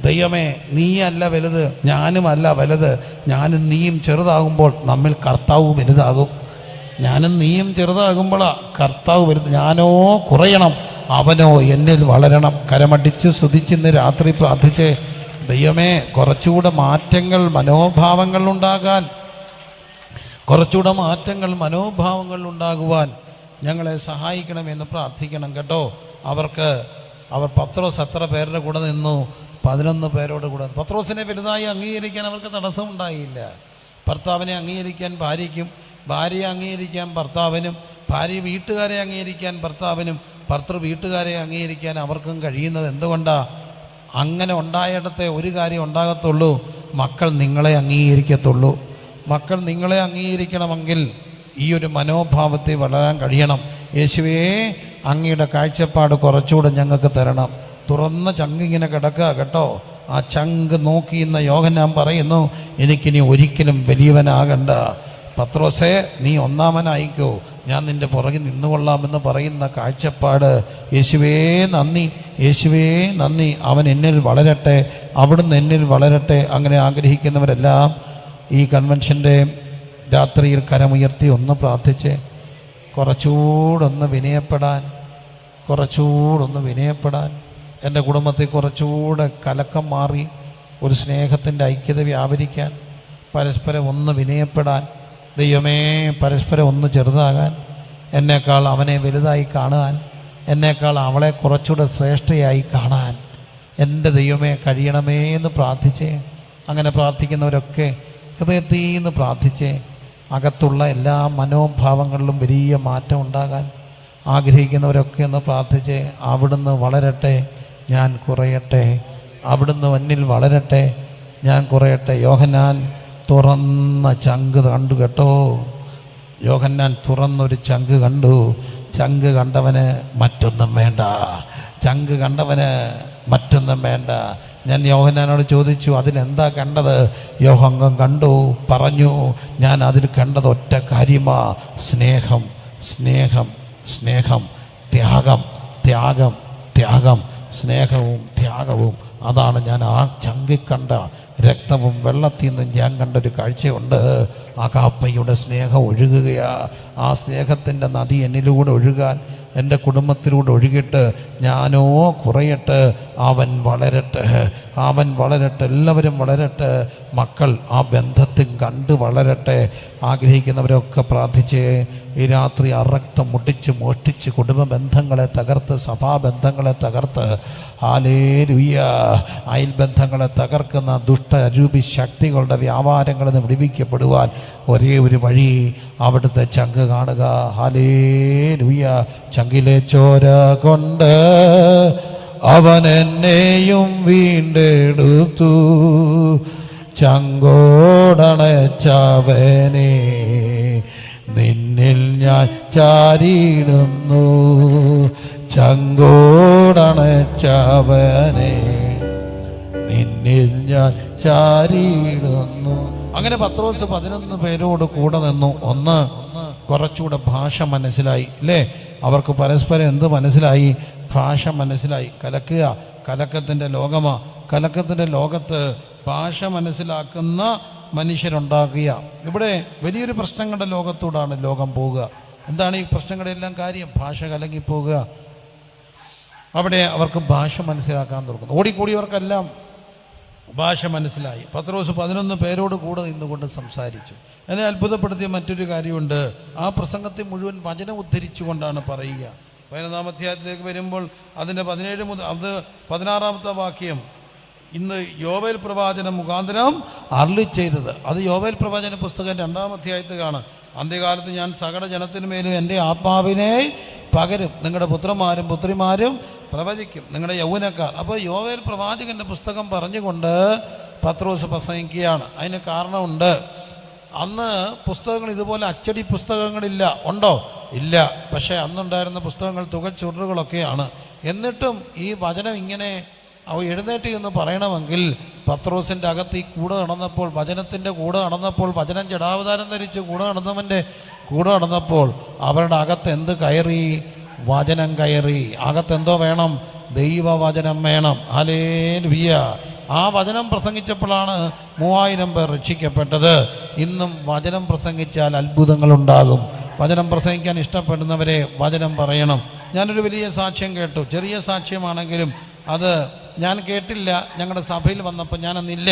ദൈവമേ, നീയല്ല വലുത്, ഞാനുമല്ല വലുത്. ഞാനും നീയും ചെറുതാകുമ്പോൾ നമ്മിൽ കർത്താവ് വലുതാകും. ഞാനും നീയും ചെറുതാകുമ്പോഴാണ് കർത്താവ് വലുത്. ഞാനോ കുറയണം, അവനോ എന്നിൽ വളരണം. കരമടിച്ച് സ്തുതിച്ചിന്ന് രാത്രി പ്രാർത്ഥിച്ച്, ദൈവമേ, കുറച്ചുകൂടെ മാറ്റങ്ങൾ മനോഭാവങ്ങൾ ഉണ്ടാകുവാൻ ഞങ്ങളെ സഹായിക്കണമെന്ന് പ്രാർത്ഥിക്കണം കേട്ടോ. അവർ പത്രോസ് എത്ര പേരുടെ കൂടെ നിന്നു? 11 പേരോട് കൂടെ. പത്രോസിനെ വലുതായി അംഗീകരിക്കാൻ അവർക്ക് തടസ്സമുണ്ടായില്ല. ഭർത്താവിനെ അംഗീകരിക്കാൻ ഭാര്യയ്ക്കും, ഭാര്യയെ അംഗീകരിക്കാൻ ഭർത്താവിനും, ഭാര്യ വീട്ടുകാരെ അംഗീകരിക്കാൻ ഭർത്താവിനും, ഭർത്തൃ വീട്ടുകാരെ അംഗീകരിക്കാൻ അവർക്കും കഴിയുന്നത് എന്തുകൊണ്ടാണ്? അങ്ങനെ ഉണ്ടായിടത്തെ ഒരു കാര്യം ഉണ്ടാകത്തുള്ളൂ, മക്കൾ നിങ്ങളെ അംഗീകരിക്കത്തുള്ളൂ. മക്കൾ നിങ്ങളെ അംഗീകരിക്കണമെങ്കിൽ ഈ ഒരു മനോഭാവത്തെ വളരാൻ കഴിയണം. യേശുവേ, അങ്ങയുടെ കാഴ്ചപ്പാട് കുറച്ചുകൂടെ ഞങ്ങൾക്ക് തരണം. തുറന്ന ചങ്കിങ്ങനെ കിടക്കുക കേട്ടോ. ആ ചങ്ക് നോക്കി ഇന്ന് യോഹന്നാൻ പറയുന്നു, എനിക്കിനി ഒരിക്കലും വലിയവനാകണ്ട. പത്രോസേ, നീ ഒന്നാമനായിക്കോ, ഞാൻ നിൻ്റെ പുറകിൽ നിന്നുകൊള്ളാമെന്ന് പറയുന്ന കാഴ്ചപ്പാട്. യേശുവേ നന്ദി, യേശുവേ നന്ദി, അവൻ എന്നിൽ വളരട്ടെ, അവിടുന്ന് എന്നിൽ വളരട്ടെ. അങ്ങനെ ആഗ്രഹിക്കുന്നവരെല്ലാം ഈ കൺവെൻഷൻ്റെ രാത്രിയിൽ കരമുയർത്തി ഒന്ന് പ്രാർത്ഥിച്ച് കുറച്ചുകൂടൊന്ന് വിനയപ്പെടാൻ, എൻ്റെ കുടുംബത്തിൽ കുറച്ചുകൂടെ കലക്കം മാറി ഒരു സ്നേഹത്തിൻ്റെ ഐക്യത വ്യാപരിക്കാൻ, പരസ്പരം ഒന്ന് വിനയപ്പെടാൻ, ദൈവമേ പരസ്പരം ഒന്ന് ചെറുതാകാൻ, എന്നേക്കാൾ അവനെ വലുതായി കാണാൻ, എന്നേക്കാൾ അവളെ കുറച്ചുകൂടെ ശ്രേഷ്ഠയായി കാണാൻ എൻ്റെ ദൈവമേ കഴിയണമേ എന്ന് പ്രാർത്ഥിച്ചേ. അങ്ങനെ പ്രാർത്ഥിക്കുന്നവരൊക്കെ ഹൃദയത്തിൽ നിന്ന് പ്രാർത്ഥിച്ചേ. അകത്തുള്ള എല്ലാ മനോഭാവങ്ങളിലും വലിയ മാറ്റം ഉണ്ടാകാൻ ആഗ്രഹിക്കുന്നവരൊക്കെ ഒന്ന് പ്രാർത്ഥിച്ചേ. അവിടുന്ന് വളരട്ടെ, ഞാൻ കുറയട്ടെ. അവിടുന്ന് എന്നിൽ വളരട്ടെ, ഞാൻ കുറയട്ടെ. യോഹന്നാൻ തുറന്ന ചങ്ക് കണ്ടു കേട്ടോ. യോഹന്നാൻ തുറന്നൊരു ചങ്ക് കണ്ടു. ചങ്ക് കണ്ടവന് മറ്റൊന്നും വേണ്ട. ചങ്ക് കണ്ടവന് മറ്റൊന്നും വേണ്ട. ഞാൻ യോഹന്നാനോട് ചോദിച്ചു, അതിലെന്താ കണ്ടത്? യോഹന്നാൻ കണ്ടു, പറഞ്ഞു, ഞാൻ അതിൽ കണ്ടത് ഒറ്റ കാര്യമാ, സ്നേഹം, സ്നേഹം, സ്നേഹം, ത്യാഗം, ത്യാഗം, ത്യാഗം, സ്നേഹവും ത്യാഗവും. അതാണ് ഞാൻ ആ ചങ്കിൽ കണ്ട. രക്തവും വെള്ളത്തിൽ നിന്നും ഞാൻ കണ്ടൊരു കാഴ്ചയുണ്ട്. അഗാപ്പയുടെ സ്നേഹം ഒഴുകുകയാ. ആ സ്നേഹത്തിൻ്റെ നദി എന്നിലൂടെ ഒഴുകാൻ, എൻ്റെ കുടുംബത്തിലൂടെ ഒഴുകിയിട്ട് ഞാനോ കുറയട്ടെ, അവൻ വളരട്ടെ, അവൻ വളരട്ടെ, എല്ലാവരും വളരട്ടെ. മക്കൾ ആ ബന്ധത്തിൽ കണ്ട് വളരട്ടെ. ആഗ്രഹിക്കുന്നവരൊക്കെ പ്രാർത്ഥിച്ച് ഈ രാത്രി അറക്തം മുട്ടിച്ച് മോഷ്ടിച്ച് കുടുംബ ബന്ധങ്ങളെ തകർത്ത്, സഭാബന്ധങ്ങളെ തകർത്ത്, ഹല്ലേലൂയ, അയൽബന്ധങ്ങളെ തകർക്കുന്ന ദുഷ്ടരൂപി ശക്തികളുടെ വ്യാപാരങ്ങളിൽ നിന്ന് വിടുവിക്കപ്പെടുവാൻ ഒരേ ഒരു വഴി, അവിടുത്തെ ചങ്ക് കാണുക. ഹല്ലേലൂയ. ചങ്കിലെ ചോര കൊണ്ട് അവൻ എന്നെയും വീണ്ടെടുത്തു, ചങ്കോടണച്ചവനെ നിന്നിൽ ഞാൻ ചാരിയിടുന്നു, ചങ്കോടണച്ചവനെ നിന്നിൽ ഞാൻ ചാരിയിടുന്നു. അങ്ങനെ പത്രോസ് 11 പേരോട് കൂടെ നിന്നു. ഒന്ന്, കുറച്ചുകൂടെ ഭാഷ മനസ്സിലായി അല്ലേ? അവർക്ക് പരസ്പരം എന്ത് മനസ്സിലായി? ഭാഷ മനസ്സിലായി. കലക്കുക, കലക്കത്തിൻ്റെ ലോകമാണ്. കലക്കത്തിൻ്റെ ലോകത്ത് ഭാഷ മനസ്സിലാക്കുന്ന മനുഷ്യരുണ്ടാകുക. ഇവിടെ വലിയൊരു പ്രശ്നങ്ങളുടെ ലോകത്തോടാണ് ലോകം പോവുക. എന്താണ് ഈ പ്രശ്നങ്ങളുടെ എല്ലാം കാര്യം? ഭാഷ കലങ്ങിപ്പോവുക. അവിടെ അവർക്ക് ഭാഷ മനസ്സിലാക്കാൻ തുടങ്ങുന്നു. ഓടിക്കൂടിയവർക്കെല്ലാം ഭാഷ മനസ്സിലായി. പത്രോസ് 11 പേരോട് കൂടെ നിന്നുകൊണ്ട് സംസാരിച്ചു. എന്നെ അത്ഭുതപ്പെടുത്തിയ മറ്റൊരു കാര്യമുണ്ട്. ആ പ്രസംഗത്തെ മുഴുവൻ വചനം ഉദ്ധരിച്ചുകൊണ്ടാണ് പറയുക. 15-ാം അധ്യായത്തിലേക്ക് വരുമ്പോൾ അതിൻ്റെ 17 മുതൽ 16-ാമത്തെ വാക്യം, ഇന്ന് യോവേൽ പ്രവാചനം മുഖാന്തരം അരുളി ചെയ്തത്. അത് യോവേൽ പ്രവാചന പുസ്തകം 2-ാം അധ്യായത്തിൽ കാണാം. അന്ത്യകാലത്ത് ഞാൻ സകല ജനത്തിനുമേലും എൻ്റെ ആത്മാവിനെ പകരും, നിങ്ങളുടെ പുത്രന്മാരും പുത്രിമാരും പ്രവചിക്കും, നിങ്ങളുടെ യൗവനക്കാർ. അപ്പോൾ യോവേൽ പ്രവാചകൻ്റെ പുസ്തകം പറഞ്ഞുകൊണ്ട് പത്രോസ് പ്രസംഗിക്കുകയാണ്. അതിന് കാരണമുണ്ട്. അന്ന് പുസ്തകങ്ങൾ ഇതുപോലെ അച്ചടി പുസ്തകങ്ങളില്ല. ഉണ്ടോ? ഇല്ല. പക്ഷേ അന്നുണ്ടായിരുന്ന പുസ്തകങ്ങൾ തുകച്ചുരുളുകളൊക്കെയാണ്. എന്നിട്ടും ഈ വചനം ഇങ്ങനെ എഴുന്നേറ്റ് എന്ന് പറയണമെങ്കിൽ പത്രോസിൻ്റെ അകത്ത് ഈ കൂടെ നടന്നപ്പോൾ, വചനത്തിൻ്റെ കൂടെ നടന്നപ്പോൾ, വചനം ജഡാവതാരം ധരിച്ച് കൂടെ നടന്നവൻ്റെ കൂടെ നടന്നപ്പോൾ അവരുടെ അകത്ത് എന്ത് കയറി? വചനം കയറി. അകത്തെന്തോ വേണം? ദൈവവചനം വേണം. ഹല്ലേലൂയ. ആ വചനം പ്രസംഗിച്ചപ്പോഴാണ് 3000 പേർ രക്ഷിക്കപ്പെട്ടത്. ഇന്നും വചനം പ്രസംഗിച്ചാൽ അത്ഭുതങ്ങളുണ്ടാകും. വചനം പ്രസംഗിക്കാൻ ഇഷ്ടപ്പെടുന്നവരെ വചനം പറയണം. ഞാനൊരു വലിയ സാക്ഷ്യം കേട്ടു. ചെറിയ സാക്ഷ്യമാണെങ്കിലും അത് ഞാൻ കേട്ടില്ല. ഞങ്ങളുടെ സഭയിൽ വന്നപ്പോൾ ഞാനന്നില്ല.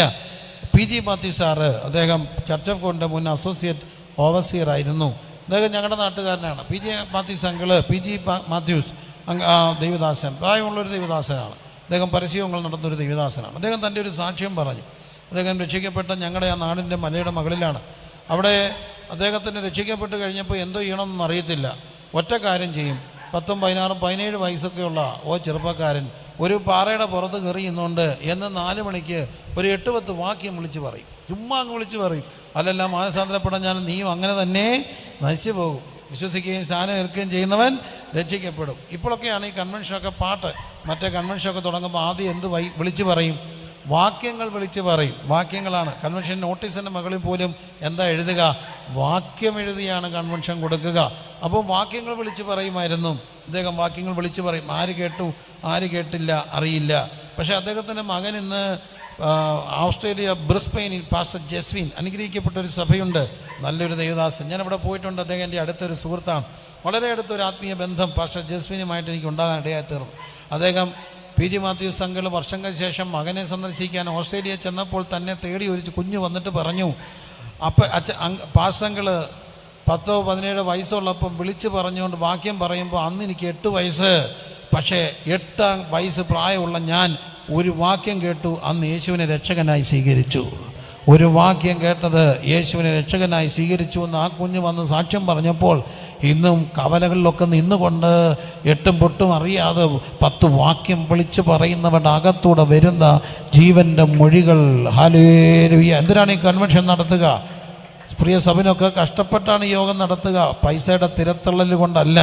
PG മാത്യൂസ് സാറ്, അദ്ദേഹം ചർച്ച് ഓഫ് ഗോഡിൻ്റെ മുൻ അസോസിയേറ്റ് ഓവർസിയർ ആയിരുന്നു. അദ്ദേഹം ഞങ്ങളുടെ നാട്ടുകാരനാണ്. PG Mathews uncle, PG Mathews ദൈവദാസൻ, പ്രായമുള്ളൊരു ദൈവദാസനാണ്. അദ്ദേഹം പരസ്യങ്ങൾ നടന്നൊരു ദൈവദാസനാണ്. അദ്ദേഹം തൻ്റെ ഒരു സാക്ഷ്യം പറഞ്ഞു. അദ്ദേഹം രക്ഷിക്കപ്പെട്ട ഞങ്ങളുടെ ആ നാടിൻ്റെ മലയുടെ മകളിലാണ്. അവിടെ അദ്ദേഹത്തിന് രക്ഷിക്കപ്പെട്ട് കഴിഞ്ഞപ്പോൾ എന്തോ ചെയ്യണമെന്നൊന്നും അറിയത്തില്ല. ഒറ്റ കാര്യം ചെയ്യും. 10, 16, 17 വയസ്സൊക്കെയുള്ള ചെറുപ്പക്കാരൻ ഒരു പാറയുടെ പുറത്ത് കയറി നിന്നുകൊണ്ട് എന്ന് 4 മണിക്ക് ഒരു 8-10 വാക്യം വിളിച്ച് പറയും. ചുമ്മാ അങ്ങ് വിളിച്ച് പറയും. അല്ലെല്ലാം മാനസാന്തരപ്പെടാൻ ഞാൻ നീയും അങ്ങനെ തന്നെ നശിച്ചു പോകും. വിശ്വസിക്കുകയും സ്നാനം ഏൽക്കുകയും ചെയ്യുന്നവൻ രക്ഷിക്കപ്പെടും. ഇപ്പോഴൊക്കെയാണ് ഈ കൺവെൻഷനൊക്കെ പാട്ട്. മറ്റേ കൺവെൻഷനൊക്കെ തുടങ്ങുമ്പോൾ ആദ്യം എന്ത് വിളിച്ച് പറയും? വാക്യങ്ങൾ വിളിച്ച് പറയും. വാക്യങ്ങളാണ് കൺവെൻഷൻ. നോട്ടീസിൻ്റെ മകളിൽ പോലും എന്താ എഴുതുക? വാക്യം എഴുതിയാണ് കൺവെൻഷൻ കൊടുക്കുക. അപ്പോൾ വാക്യങ്ങൾ വിളിച്ച് പറയുമായിരുന്നു. അദ്ദേഹം വാക്യങ്ങൾ വിളിച്ച് പറയും. ആര് കേട്ടു ആര് കേട്ടില്ല അറിയില്ല. പക്ഷേ അദ്ദേഹത്തിൻ്റെ മകൻ ഇന്ന് ഓസ്ട്രേലിയ ബ്രിസ്ബെയിനിൽ പാസ്റ്റർ ജസ്വിൻ, അനുഗ്രഹിക്കപ്പെട്ടൊരു സഭയുണ്ട്, നല്ലൊരു ദൈവദാസൻ. ഞാനവിടെ പോയിട്ടുണ്ട്. അദ്ദേഹം എൻ്റെ അടുത്തൊരു സുഹൃത്താണ്. വളരെ അടുത്തൊരു ആത്മീയ ബന്ധം പാസ്റ്റർ ജസ്വിനുമായിട്ട് എനിക്ക് ഉണ്ടാകാൻ ഇടയായി തീർന്നു. അദ്ദേഹം PG മാത്യൂസ് അങ്കിൾ വർഷങ്ങൾക്ക് ശേഷം മകനെ സന്ദർശിക്കാൻ ഓസ്ട്രേലിയ ചെന്നപ്പോൾ തന്നെ തേടി ഒരു കുഞ്ഞ് വന്നിട്ട് പറഞ്ഞു, പാസ്റ്റർ അങ്കിൾ 10, 17 വയസ്സുള്ളപ്പം വിളിച്ച് പറഞ്ഞുകൊണ്ട് വാക്യം പറയുമ്പോൾ അന്ന് എനിക്ക് 8 വയസ്സ്. പക്ഷേ 8 വയസ്സ് പ്രായമുള്ള ഞാൻ ഒരു വാക്യം കേട്ടു, അന്ന് യേശുവിനെ രക്ഷകനായി സ്വീകരിച്ചു. ഒരു വാക്യം കേട്ടത് യേശുവിനെ രക്ഷകനായി സ്വീകരിച്ചു എന്ന് ആ കുഞ്ഞ് വന്ന് സാക്ഷ്യം പറഞ്ഞപ്പോൾ ഇന്നും കവലകളിലൊക്കെ നിന്നുകൊണ്ട് 8ഉം 8ഉം അറിയാതെ 10 വാക്യം വിളിച്ച് പറയുന്നവരുടെ അകത്തൂടെ വരുന്ന ജീവൻ്റെ മൊഴികൾ. ഹല്ലേലൂയ! എന്തിനാണ് ഈ കൺവെൻഷൻ നടത്തുക? പ്രിയ സഭനൊക്കെ കഷ്ടപ്പെട്ടാണ് ഈ യോഗം നടത്തുക. പൈസയുടെ തിരത്തള്ളൽ കൊണ്ടല്ല.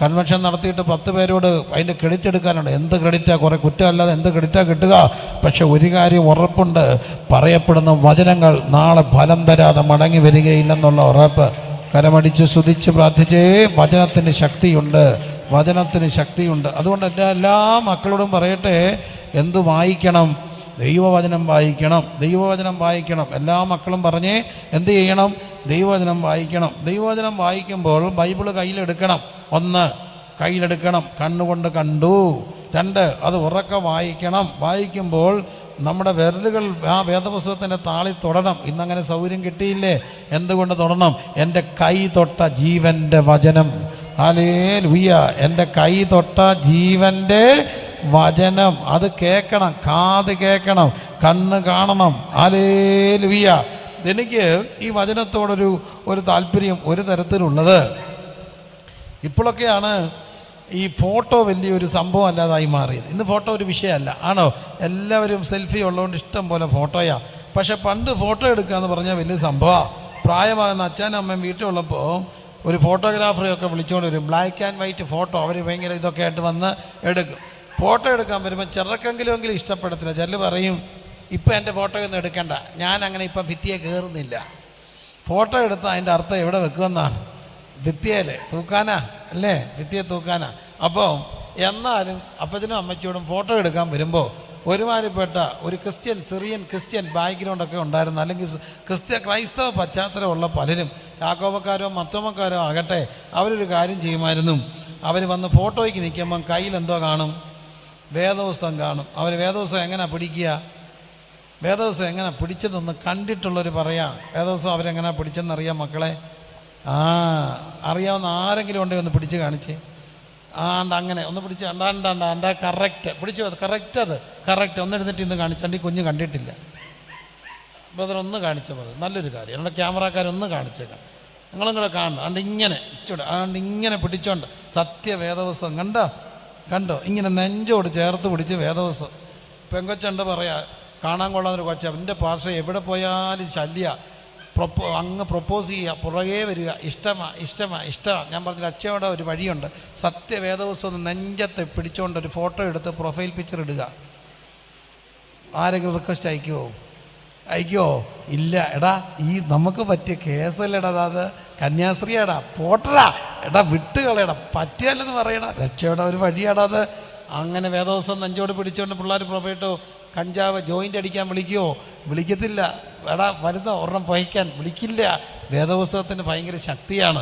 കൺവെൻഷൻ നടത്തിയിട്ട് 10 പേരോട് അതിൻ്റെ ക്രെഡിറ്റ് എടുക്കാനുണ്ട്. എന്ത് ക്രെഡിറ്റാണ്? കുറേ കുറ്റമല്ലാതെ എന്ത് ക്രെഡിറ്റാണ് കിട്ടുക? പക്ഷെ ഒരു കാര്യം ഉറപ്പുണ്ട്, പറയപ്പെടുന്ന വചനങ്ങൾ നാളെ ഫലം തരാതെ മടങ്ങി വരികയില്ലെന്നുള്ള ഉറപ്പ്. കരമടിച്ച് സ്തുതിച്ച് പ്രാർത്ഥിച്ചേ. വചനത്തിന് ശക്തിയുണ്ട്, വചനത്തിന് ശക്തിയുണ്ട്. അതുകൊണ്ട് എൻ്റെ എല്ലാ മക്കളോടും പറയട്ടെ, എന്ത് വായിക്കണം? ദൈവവചനം വായിക്കണം, ദൈവവചനം വായിക്കണം. എല്ലാ മക്കളും പറഞ്ഞേ എന്ത് ചെയ്യണം? ദൈവവചനം വായിക്കണം. ദൈവവചനം വായിക്കുമ്പോൾ ബൈബിള് കയ്യിലെടുക്കണം. 1 കയ്യിലെടുക്കണം, കണ്ണുകൊണ്ട് കണ്ടു. 2 അത് ഉറക്കെ വായിക്കണം. വായിക്കുമ്പോൾ നമ്മുടെ വിരലുകൾ ആ വേദപുസ്തകത്തിൻ്റെ താളിൽ തൊടണം. ഇന്നങ്ങനെ സൗകര്യം കിട്ടിയില്ലേ? എന്തുകൊണ്ട് തൊടണം? എൻ്റെ കൈ തൊട്ട ജീവൻ്റെ വചനം. ഹല്ലേലൂയ! എൻ്റെ കൈ തൊട്ട ജീവൻ്റെ വചനം. അത് കേൾക്കണം, കാത് കേൾക്കണം, കണ്ണ് കാണണം. ഹല്ലേലൂയ! എനിക്ക് ഈ വചനത്തോടൊരു താല്പര്യം ഒരു തരത്തിലുള്ളത്. ഇപ്പോഴൊക്കെയാണ് ഈ ഫോട്ടോ വലിയൊരു സംഭവം അല്ലാതായി മാറിയത്. ഇന്ന് ഫോട്ടോ ഒരു വിഷയമല്ല, ആണോ? എല്ലാവരും സെൽഫി ഉള്ളതുകൊണ്ട് ഇഷ്ടം പോലെ ഫോട്ടോയാണ്. പക്ഷെ പണ്ട് ഫോട്ടോ എടുക്കുക എന്ന് പറഞ്ഞാൽ വലിയ സംഭവമാണ്. പ്രായമാകുന്ന അച്ഛനും അമ്മയും വീട്ടിലുള്ളപ്പോൾ ഒരു ഫോട്ടോഗ്രാഫറെയൊക്കെ വിളിച്ചുകൊണ്ട് വരും. ബ്ലാക്ക് ആൻഡ് വൈറ്റ് ഫോട്ടോ അവർ ഭയങ്കര ഇതൊക്കെ ആയിട്ട് വന്ന് എടുക്കും. ഫോട്ടോ എടുക്കാൻ വരുമ്പോൾ ചെറുക്കെങ്കിലും ഇഷ്ടപ്പെടത്തില്ല. ചില പറയും, ഇപ്പം എൻ്റെ ഫോട്ടോ ഒന്നും എടുക്കണ്ട, ഞാൻ അങ്ങനെ ഇപ്പം ഭിത്തിയെ കയറുന്നില്ല. ഫോട്ടോ എടുത്താൽ അതിൻ്റെ അർത്ഥം എവിടെ വെക്കുമെന്നാണ്? ഭിത്തിയല്ലേ തൂക്കാനാ അല്ലേ? ഭിത്തിയെ തൂക്കാനാ. അപ്പോൾ എന്നാലും അപ്പച്ചനും അമ്മച്ചോടും ഫോട്ടോ എടുക്കാൻ വരുമ്പോൾ ഒരുമാതിരിപ്പെട്ട ഒരു സിറിയൻ ക്രിസ്ത്യൻ ബാക്ക്ഗ്രൗണ്ടൊക്കെ ഉണ്ടായിരുന്നു, അല്ലെങ്കിൽ ക്രൈസ്തവ പശ്ചാത്തലമുള്ള പലരും, യാക്കോബക്കാരോ മർത്തോമക്കാരോ ആകട്ടെ, അവരൊരു കാര്യം ചെയ്യുമായിരുന്നു. അവർ വന്ന് ഫോട്ടോയ്ക്ക് നിൽക്കുമ്പം കയ്യിലെന്തോ കാണും? വേദപുസ്തകം കാണും. അവർ വേദപുസ്തകം എങ്ങനെ പിടിക്കുക? വേദപുസ്തകം എങ്ങനെ പിടിച്ചതെന്ന് കണ്ടിട്ടുള്ളവർ പറയാം. വേദപുസ്തകം അവരെങ്ങനെ പിടിച്ചെന്നറിയാം മക്കളെ? അറിയാവുന്ന ആരെങ്കിലും ഉണ്ടെങ്കിൽ ഒന്ന് പിടിച്ച് കാണിച്ച്. അങ്ങനെ ഒന്ന് പിടിച്ച് അണ്ടാ കറക്റ്റ് പിടിച്ചു. അത് കറക്റ്റ് ഒന്നെടുത്തിട്ട് ഇന്ന് കാണിച്ചണ്ട്. ഈ കുഞ്ഞ് കണ്ടിട്ടില്ല. ബ്രദർ ഒന്ന് കാണിച്ച ബ്രദർ, നല്ലൊരു കാര്യം. നമ്മുടെ ക്യാമറക്കാരൊന്ന് കാണിച്ചേക്കാം. നിങ്ങളും കൂടെ കാണണം. ഇങ്ങനെ പിടിച്ചോണ്ട് സത്യവേദപുസ്തകം കണ്ടോ? ഇങ്ങനെ നെഞ്ചോട് ചേർത്ത് പിടിച്ച് വേദപുസ്തകം. പെങ്കൊച്ചുണ്ട് പറയാ, കാണാൻ കൊള്ളാന്നൊരു കൊച്ച, എൻ്റെ ഭാഷ എവിടെ പോയാലും ശല്യ. അങ്ങ് പ്രൊപ്പോസ് ചെയ്യുക, പുറകെ വരിക, ഇഷ്ടമാണ്. ഞാൻ പറഞ്ഞ രക്ഷയുടെ ഒരു വഴിയുണ്ട്. സത്യവേദപുസ്തകം നെഞ്ചത്തെ പിടിച്ചുകൊണ്ട് ഒരു ഫോട്ടോ എടുത്ത് പ്രൊഫൈൽ പിക്ചർ ഇടുക. ആരെങ്കിലും റിക്വസ്റ്റ് അയക്കുമോ? ഇല്ല. എടാ, ഈ നമുക്ക് പറ്റിയ കേസല്ലടാ, അത് കന്യാസ്ത്രീയാടാ, പോട്ടടാ, എടാ വിട്ടുകളയടാ, പറ്റിയല്ലെന്ന് പറയടാ. രക്ഷയുടെ ഒരു വഴിയാടാ അത്. അങ്ങനെ വേദപുസ്തകം നെഞ്ചോട് പിടിച്ചുകൊണ്ട് പിള്ളേർ പ്രൊഫൈട്ടോ കഞ്ചാവ് ജോയിൻ്റ് അടിക്കാൻ വിളിക്കത്തില്ല. എടാ വരുന്ന ഒരെണ്ണം പഹിക്കാൻ വിളിക്കില്ല. വേദപുസ്തകത്തിന് ഭയങ്കര ശക്തിയാണ്.